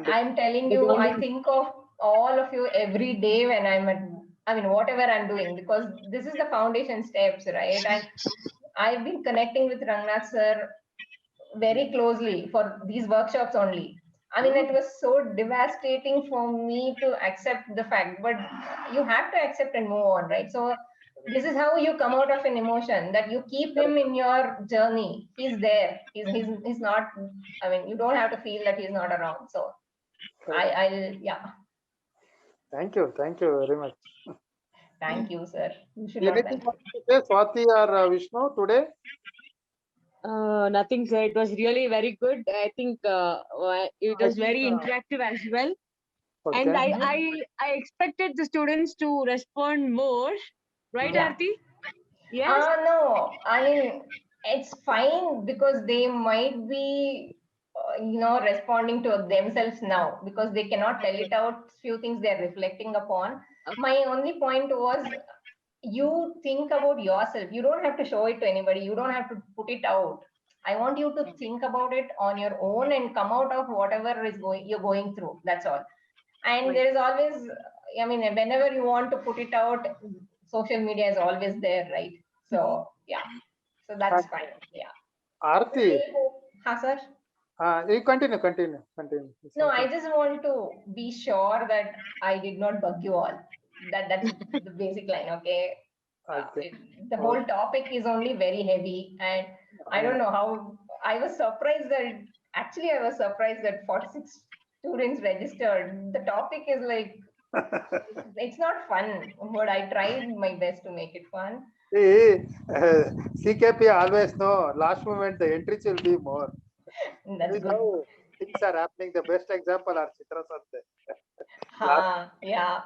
I'm telling you, I think of all of you every day when whatever I'm doing, because this is the foundation steps, right? And I've been connecting with Rangnath sir very closely for these workshops only. I mean, it was so devastating for me to accept the fact, but you have to accept and move on, right? So this is how you come out of an emotion, that you keep him in your journey. He's there. He's not, I mean, you don't have to feel that he's not around. So yeah. Thank you very much. Thank you, sir. You should not Anything thank want to say, Swati or Vishnu, today? Nothing, sir. It was really very good. I think it I was think, very interactive as well. And okay. I expected the students to respond more, right, Yeah. Arathi? Yes. No, I mean, it's fine because they might be, responding to themselves now because they cannot tell it out. Few things they're reflecting upon. My only point was you think about yourself. You don't have to show it to anybody. You don't have to put it out. I want you to think about it on your own and come out of whatever you're going through. That's all. And there is always, I mean, whenever you want to put it out, social media is always there, right? So yeah, so that's fine. Yeah. Arathi, Ha, sir. you continue. No, I just want to be sure that I did not bug you all. That's the basic line, okay? The whole topic is only very heavy, and I don't know how. I was surprised that 46 students registered. The topic is like it's not fun, but I tried my best to make it fun. See, CKP always know last moment the entries will be more. That's good. How things are happening. The best example are Chitra Yeah.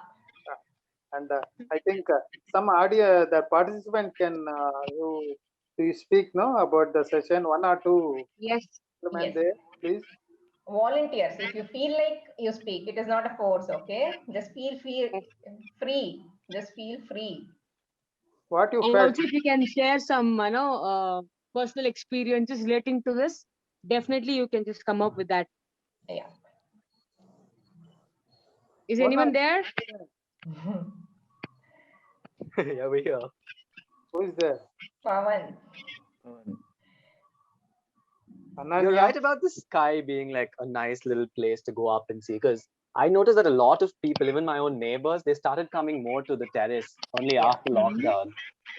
And I think some audio, the participant can you speak about the session, one or two. Yes. There, please. Volunteers, if you feel like you speak, it is not a force, okay? Just feel free. Just feel free. What you And felt? also, if you can share some, personal experiences relating to this, definitely you can just come up with that. Yeah. Is anyone there? Yeah, we're here. Who is there? Pawan. You're right about the sky being like a nice little place to go up and see, because I noticed that a lot of people, even my own neighbors, they started coming more to the terrace only after lockdown.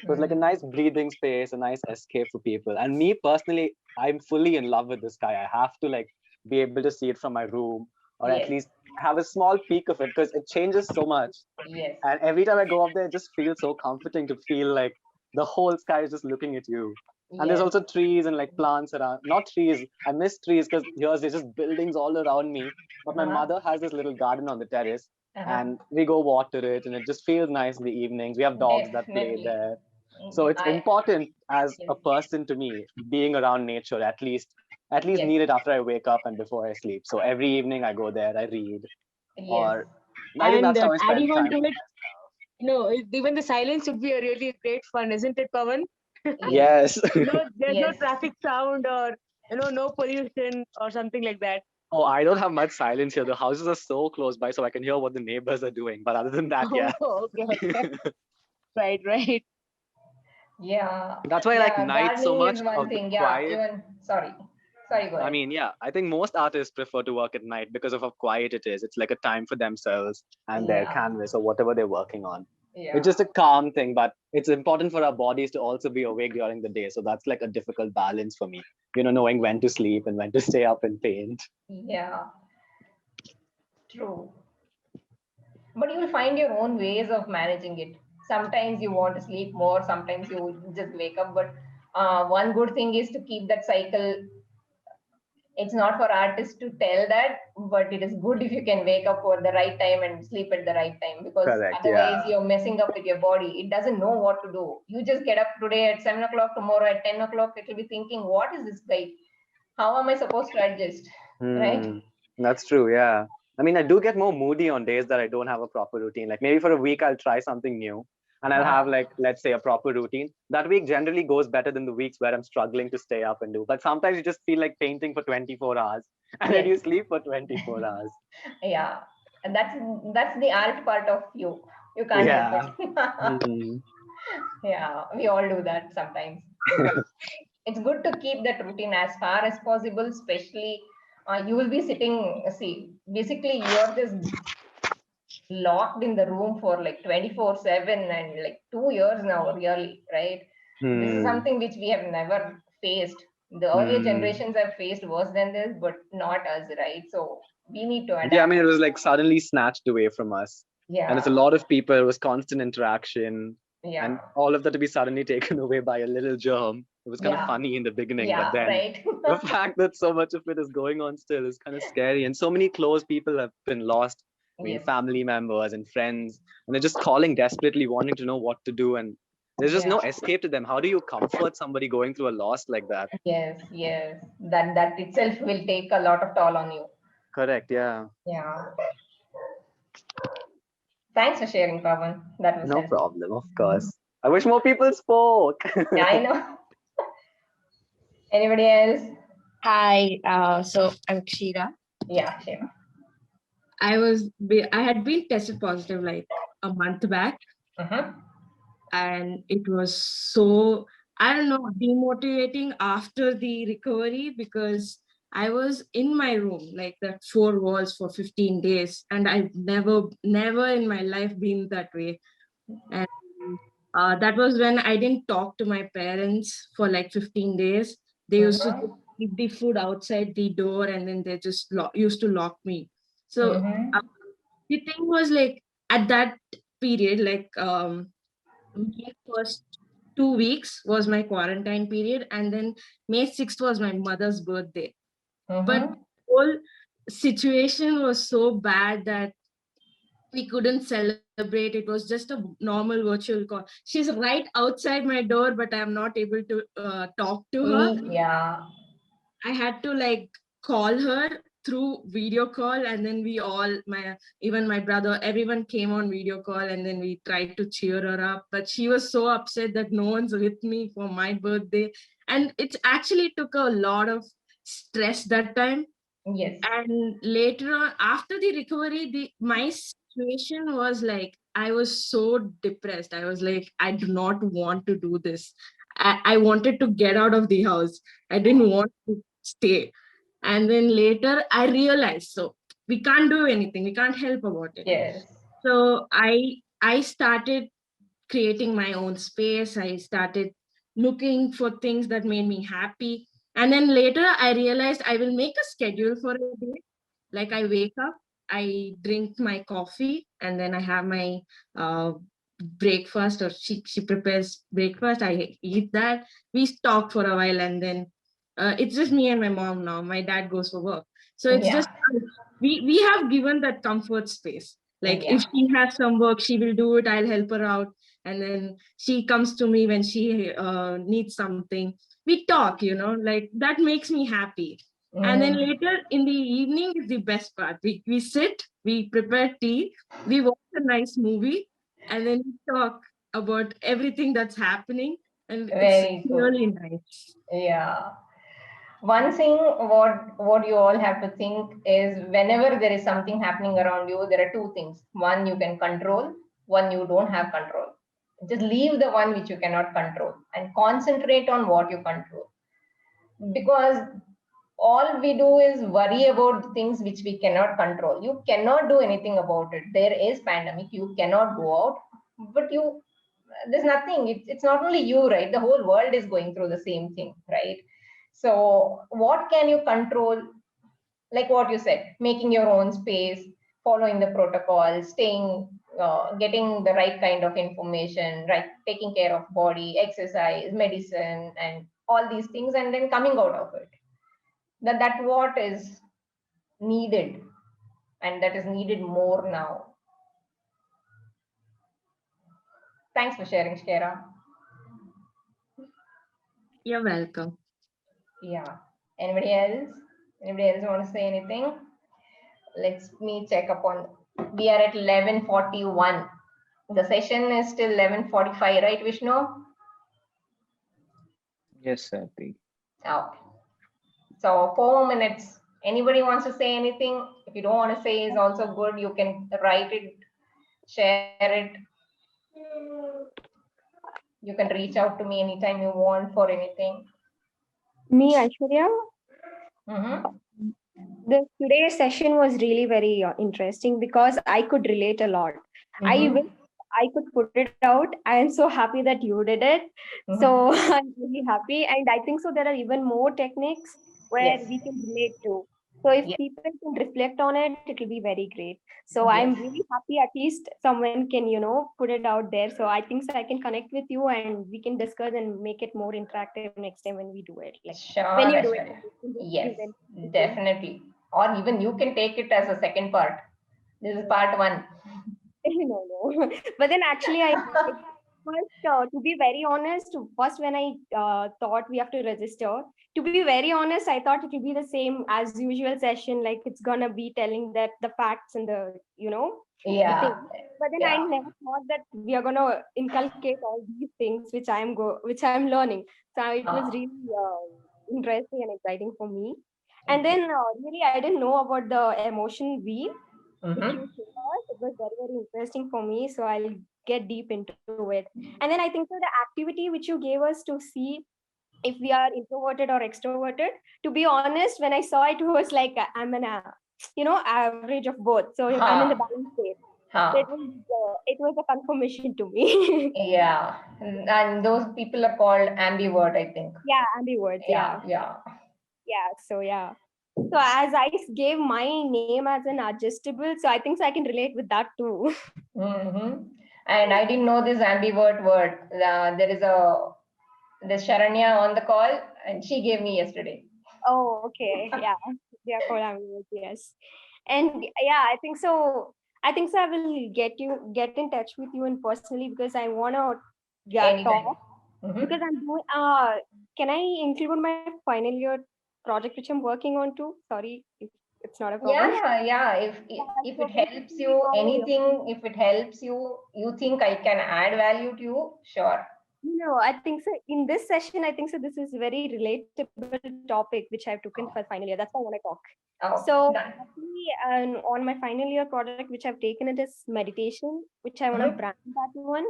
So it's like a nice breathing space, a nice escape for people. And me personally, I'm fully in love with the sky. I have to like be able to see it from my room, or at least have a small peek of it, because it changes so much. Yes. And every time I go up there, it just feels so comforting to feel like the whole sky is just looking at you. And there's also trees and like plants around. Not trees. I miss trees because here's there's just buildings all around me. But my mother has this little garden on the terrace, and we go water it, and it just feels nice in the evenings. We have dogs that play there. So it's important as a person to me, being around nature, at least need it after I wake up and before I sleep. So every evening I go there, I read. Or I think that's how I spend adding on time. to it, even the silence would be a really great fun, isn't it, Pawan? Yes. There's no traffic sound or no pollution or something like that. Oh, I don't have much silence here. The houses are so close by, so I can hear what the neighbors are doing. But other than that, yeah. Okay. Right. Yeah. That's why I like night so much. Is one thing. Quiet. Sorry, go ahead. I mean, yeah, I think most artists prefer to work at night because of how quiet it is. It's like a time for themselves and their canvas or whatever they're working on. Yeah. It's just a calm thing, but it's important for our bodies to also be awake during the day. So that's like a difficult balance for me, knowing when to sleep and when to stay up and paint. Yeah, true. But you will find your own ways of managing it. Sometimes you want to sleep more, sometimes you just wake up. But one good thing is to keep that cycle. It's not for artists to tell that, but it is good if you can wake up for the right time and sleep at the right time, because otherwise you're messing up with your body. It doesn't know what to do. You just get up today at 7 o'clock, tomorrow at 10 o'clock, it will be thinking, what is this guy? How am I supposed to adjust? Right? That's true. Yeah. I mean, I do get more moody on days that I don't have a proper routine. Like maybe for a week, I'll try something new and I'll have like, let's say, a proper routine. That week generally goes better than the weeks where I'm struggling to stay up and do. But sometimes you just feel like painting for 24 hours and then you sleep for 24 hours. Yeah. And that's the art part of you. You can't help it. Yeah. We all do that sometimes. It's good to keep that routine as far as possible, especially you will be sitting, basically you're just locked in the room for like 24/7 and like 2 years now, really, right? This is something which we have never faced. The earlier generations have faced worse than this, but not us, right? So we need to adapt. Yeah, I mean, it was like suddenly snatched away from us. Yeah. And it's a lot of people, it was constant interaction. Yeah. And all of that to be suddenly taken away by a little germ. It was kind of Yeah. funny in the beginning, Yeah, but then right. the fact that so much of it is going on still is kind of scary. And so many close people have been lost. I mean, Yes. family members and friends, and they're just calling desperately, wanting to know what to do. And there's just no escape to them. How do you comfort somebody going through a loss like that? Yes, yes. That itself will take a lot of toll on you. Correct. Yeah. Yeah. Thanks for sharing, Pawan. That was No helpful. problem. Of course. I wish more people spoke. Yeah, I know. Anybody else? Hi, so I'm Kshira. Yeah, sure. I had been tested positive like a month back, Uh-huh. and it was so, I don't know, demotivating after the recovery, because I was in my room, like that 4 walls for 15 days, and I've never in my life been that way. And that was when I didn't talk to my parents for like 15 days. They used to Mhm. keep the food outside the door, and then they just used to lock me. So Mhm. the thing was like, at that period, like May first 2 weeks was my quarantine period, and then May 6th was my mother's birthday. But Mhm. whole situation was so bad that we couldn't celebrate. It was just a normal virtual call. She's right outside my door, but I'm not able to talk to her. Yeah. I had to like call her through video call, and then we all, even my brother, everyone came on video call, and then we tried to cheer her up. But she was so upset that no one's with me for my birthday. And it actually took a lot of stress that time. Yes. And later on, after the recovery, my situation was like, I was so depressed. I was like, I do not want to do this. I wanted to get out of the house. I didn't want to stay. And then later I realized, so we can't do anything. We can't help about it. Yes. So I started creating my own space. I started looking for things that made me happy. And then later I realized I will make a schedule for a day. Like I wake up, I drink my coffee, and then I have my uh, breakfast, or she prepares breakfast. I eat that. We talk for a while, and then it's just me and my mom now. My dad goes for work. So it's Yeah. just, we have given that comfort space. Like Yeah. if she has some work, she will do it. I'll help her out. And then she comes to me when she needs something. We talk, like that makes me happy. And then later in the evening is the best part. We sit, we prepare tea, we watch a nice movie, and then we talk about everything that's happening. And it's Very good. really nice. Yeah. One thing what you all have to think is, whenever there is something happening around you, there are two things. One you can control, one you don't have control. Just leave the one which you cannot control and concentrate on what you control. Because all we do is worry about the things which we cannot control. You cannot do anything about it. There is pandemic, you cannot go out, but there's nothing. It's not only you, right? The whole world is going through the same thing, right? So what can you control? Like what you said, making your own space, following the protocol, staying, getting the right kind of information, right? Taking care of body, exercise, medicine, and all these things, and then coming out of it. That what is needed, and that is needed more now. Thanks for sharing, Shkera. You're welcome. Yeah. Anybody else? Anybody else want to say anything? Let me check upon. We are at 11:41. The session is still 11:45, right, Vishnu? Yes, sir. Okay. So 4 minutes. Anybody wants to say anything? If you don't want to say, is also good. You can write it, share it. You can reach out to me anytime you want for anything. Me, Aishwarya. Mm-hmm. Today's session was really very interesting because I could relate a lot. I wish I could put it out. I am so happy that you did it. So I'm really happy. And I think so there are even more techniques where Yes. we can relate to. So if Yes. people can reflect on it, it will be very great. So I'm really happy at least someone can, put it out there. So I think so I can connect with you and we can discuss and make it more interactive next time when we do it. Like Sure, when you do Aishwarya. it. Yes, definitely. Or even you can take it as a second part. This is part 1. No. But then actually, first, to be very honest, first when I thought we have to register, to be very honest, I thought it will be the same as usual session. Like it's gonna be telling that the facts and the the Yeah. thing. But then I never thought that we are gonna inculcate all these things which I am learning. So it was really interesting and exciting for me. And then really I didn't know about the emotion wheel which you showed us. It was very, very interesting for me. So I'll get deep into it. And then I think so the activity which you gave us to see if we are introverted or extroverted, to be honest, when I saw it, was like I'm an average of both. So I'm in the balance state. So it was a confirmation to me. Yeah. And those people are called ambivert, I think. Yeah, ambivert. Yeah. Yeah. So yeah. So as I gave my name as an adjustable, so I think so I can relate with that too. And I didn't know this ambivert word. There's Sharanya on the call, and she gave me yesterday. Oh, okay. Yeah. They are called ambivert, yes. And yeah, I think so. I think so I will get in touch with you and personally because I wanna talk. Because I'm doing can I include my final year project which I'm working on too? Sorry if it's not a problem. Yeah. If it helps you, anything, if it helps you, you think I can add value to you, sure. No, I think so. In this session, I think so. This is very relatable topic which I've taken for final year. That's why I want to talk. So actually, on my final year project, which I've taken it is meditation, which I want to brand that one.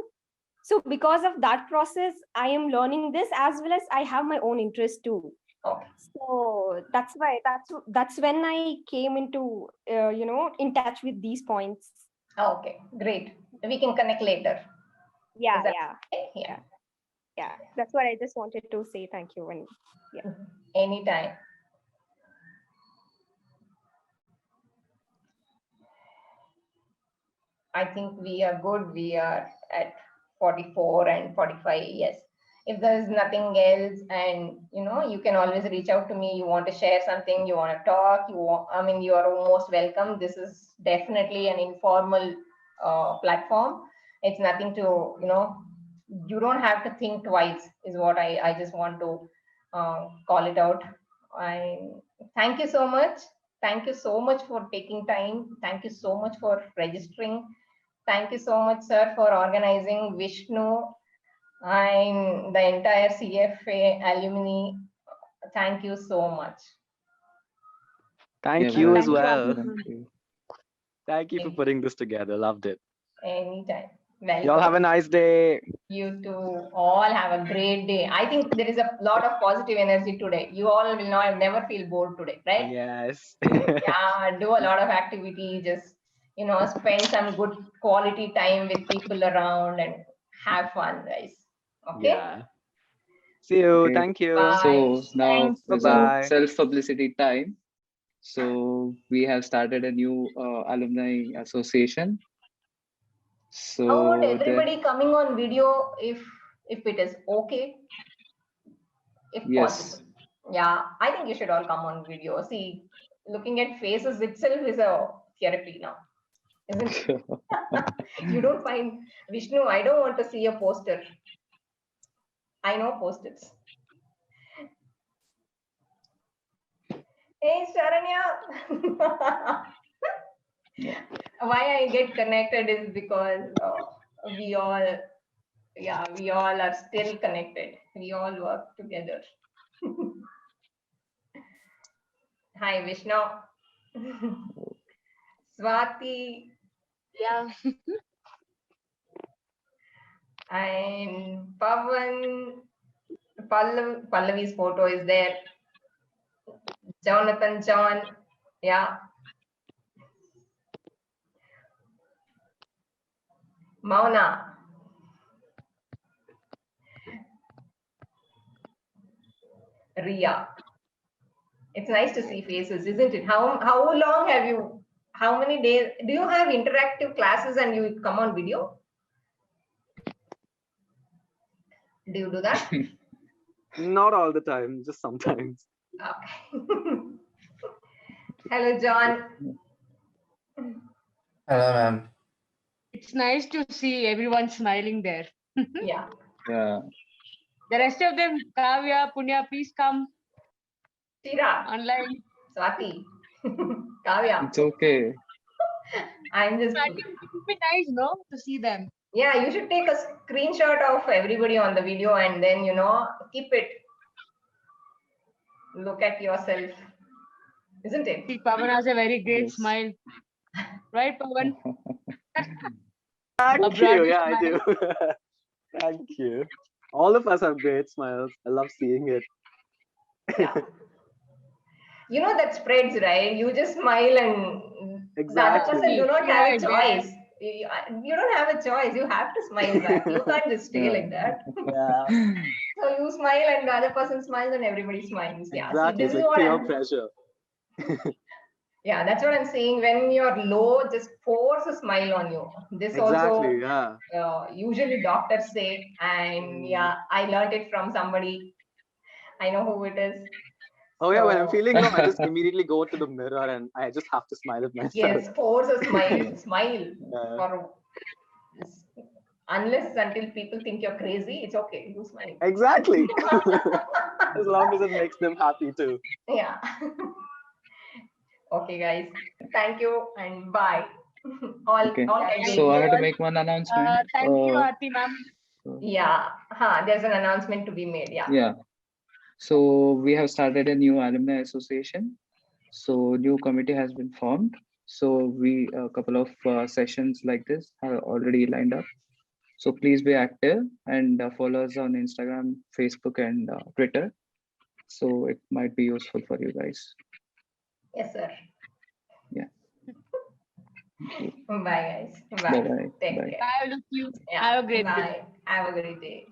So because of that process, I am learning this as well as I have my own interest too. So that's why that's when I came into in touch with these points. Okay, great. We can connect later. Yeah. Yeah. That's what I just wanted to say. Thank you. And yeah. Anytime. I think we are good. We are at 44 and 45. Yes. If there is nothing else, and you can always reach out to me. You want to share something, you want to talk, you are most welcome. This is definitely an informal platform. It's nothing to, you don't have to think twice, is what I just want to call it out. Thank you so much. Thank you so much for taking time. Thank you so much for registering. Thank you so much, sir, for organizing. Vishnu and the entire CFA alumni. Thank you so much. Thank you as well. Thank you for putting this together. Loved it. Anytime. Welcome. Y'all have a nice day. You too. All have a great day. I think there is a lot of positive energy today. You all will know I never feel bored today, right? Yes. Yeah, do a lot of activity. Just, spend some good quality time with people around and have fun, guys. Okay? Yeah. See you. Okay. Thank you. Bye. So now there's a Bye-bye. self-publicity time. So we have started a new alumni association. How about everybody coming on video if it is okay? If possible. Yeah, I think you should all come on video. See, looking at faces itself is a therapy now, isn't it? You don't find, Vishnu, I don't want to see a poster. I know post-its. Hey, Sharanya. Why I get connected is because we all are still connected. We all work together. Hi, Vishnu. Swati. Yeah. And Pavan. Pallavi's photo is there. Jonathan, John. Yeah. Mauna. Ria. It's nice to see faces, isn't it? How long have you? How many days? Do you have interactive classes and you come on video? Do you do that? Not all the time, just sometimes. Okay. Hello, John. Hello, ma'am. It's nice to see everyone smiling there. Yeah. Yeah. The rest of them, Kavya, Punya, please come Tira, online. Swati, Kavya. It's okay. I'm just. It would be nice, no, to see them. Yeah, you should take a screenshot of everybody on the video and then, keep it. Look at yourself. Isn't it? See, Pavan has a very great Yes. smile. Right, Pavan? Thank broad you. Yeah, I smile. do. Thank you. All of us have great smiles. I love seeing it. Yeah. That spreads, right? You just smile and the other person Exactly. do not Yeah, have a I get choice. You don't have a choice. You have to smile back. You can't just stay Yeah. like that. Yeah, So you smile and the other person smiles and everybody smiles. Yeah. See, exactly. this It's is like what peer I'm. pressure. Yeah, that's what I'm saying. When you're low, just force a smile on you. This also Exactly. Yeah. usually doctors say, and yeah, I learned it from somebody. I know who it is. Oh yeah, when I'm So, feeling low, I just immediately go to the mirror and I just have to smile at myself. yes, force a smile. Yeah. Smile Yeah. for unless until people think you're crazy, it's okay. You smile. Exactly. As long as it makes them happy too. Yeah. Okay, guys. Thank you and bye. Okay. all Thank engaged. So I you had to all. make one announcement. Thank you, Aarti ma'am. Yeah. There's an announcement to be made. Yeah. Yeah. So we have started a new alumni association. So new committee has been formed. So a couple of sessions like this are already lined up. So please be active and follow us on Instagram, Facebook, and Twitter. So it might be useful for you guys. Yes, sir. Yeah. Thank you. Bye, guys. Bye. Bye-bye. Take Bye. care. Bye, all of you. Yeah. Have a great day. Bye. Have a great day.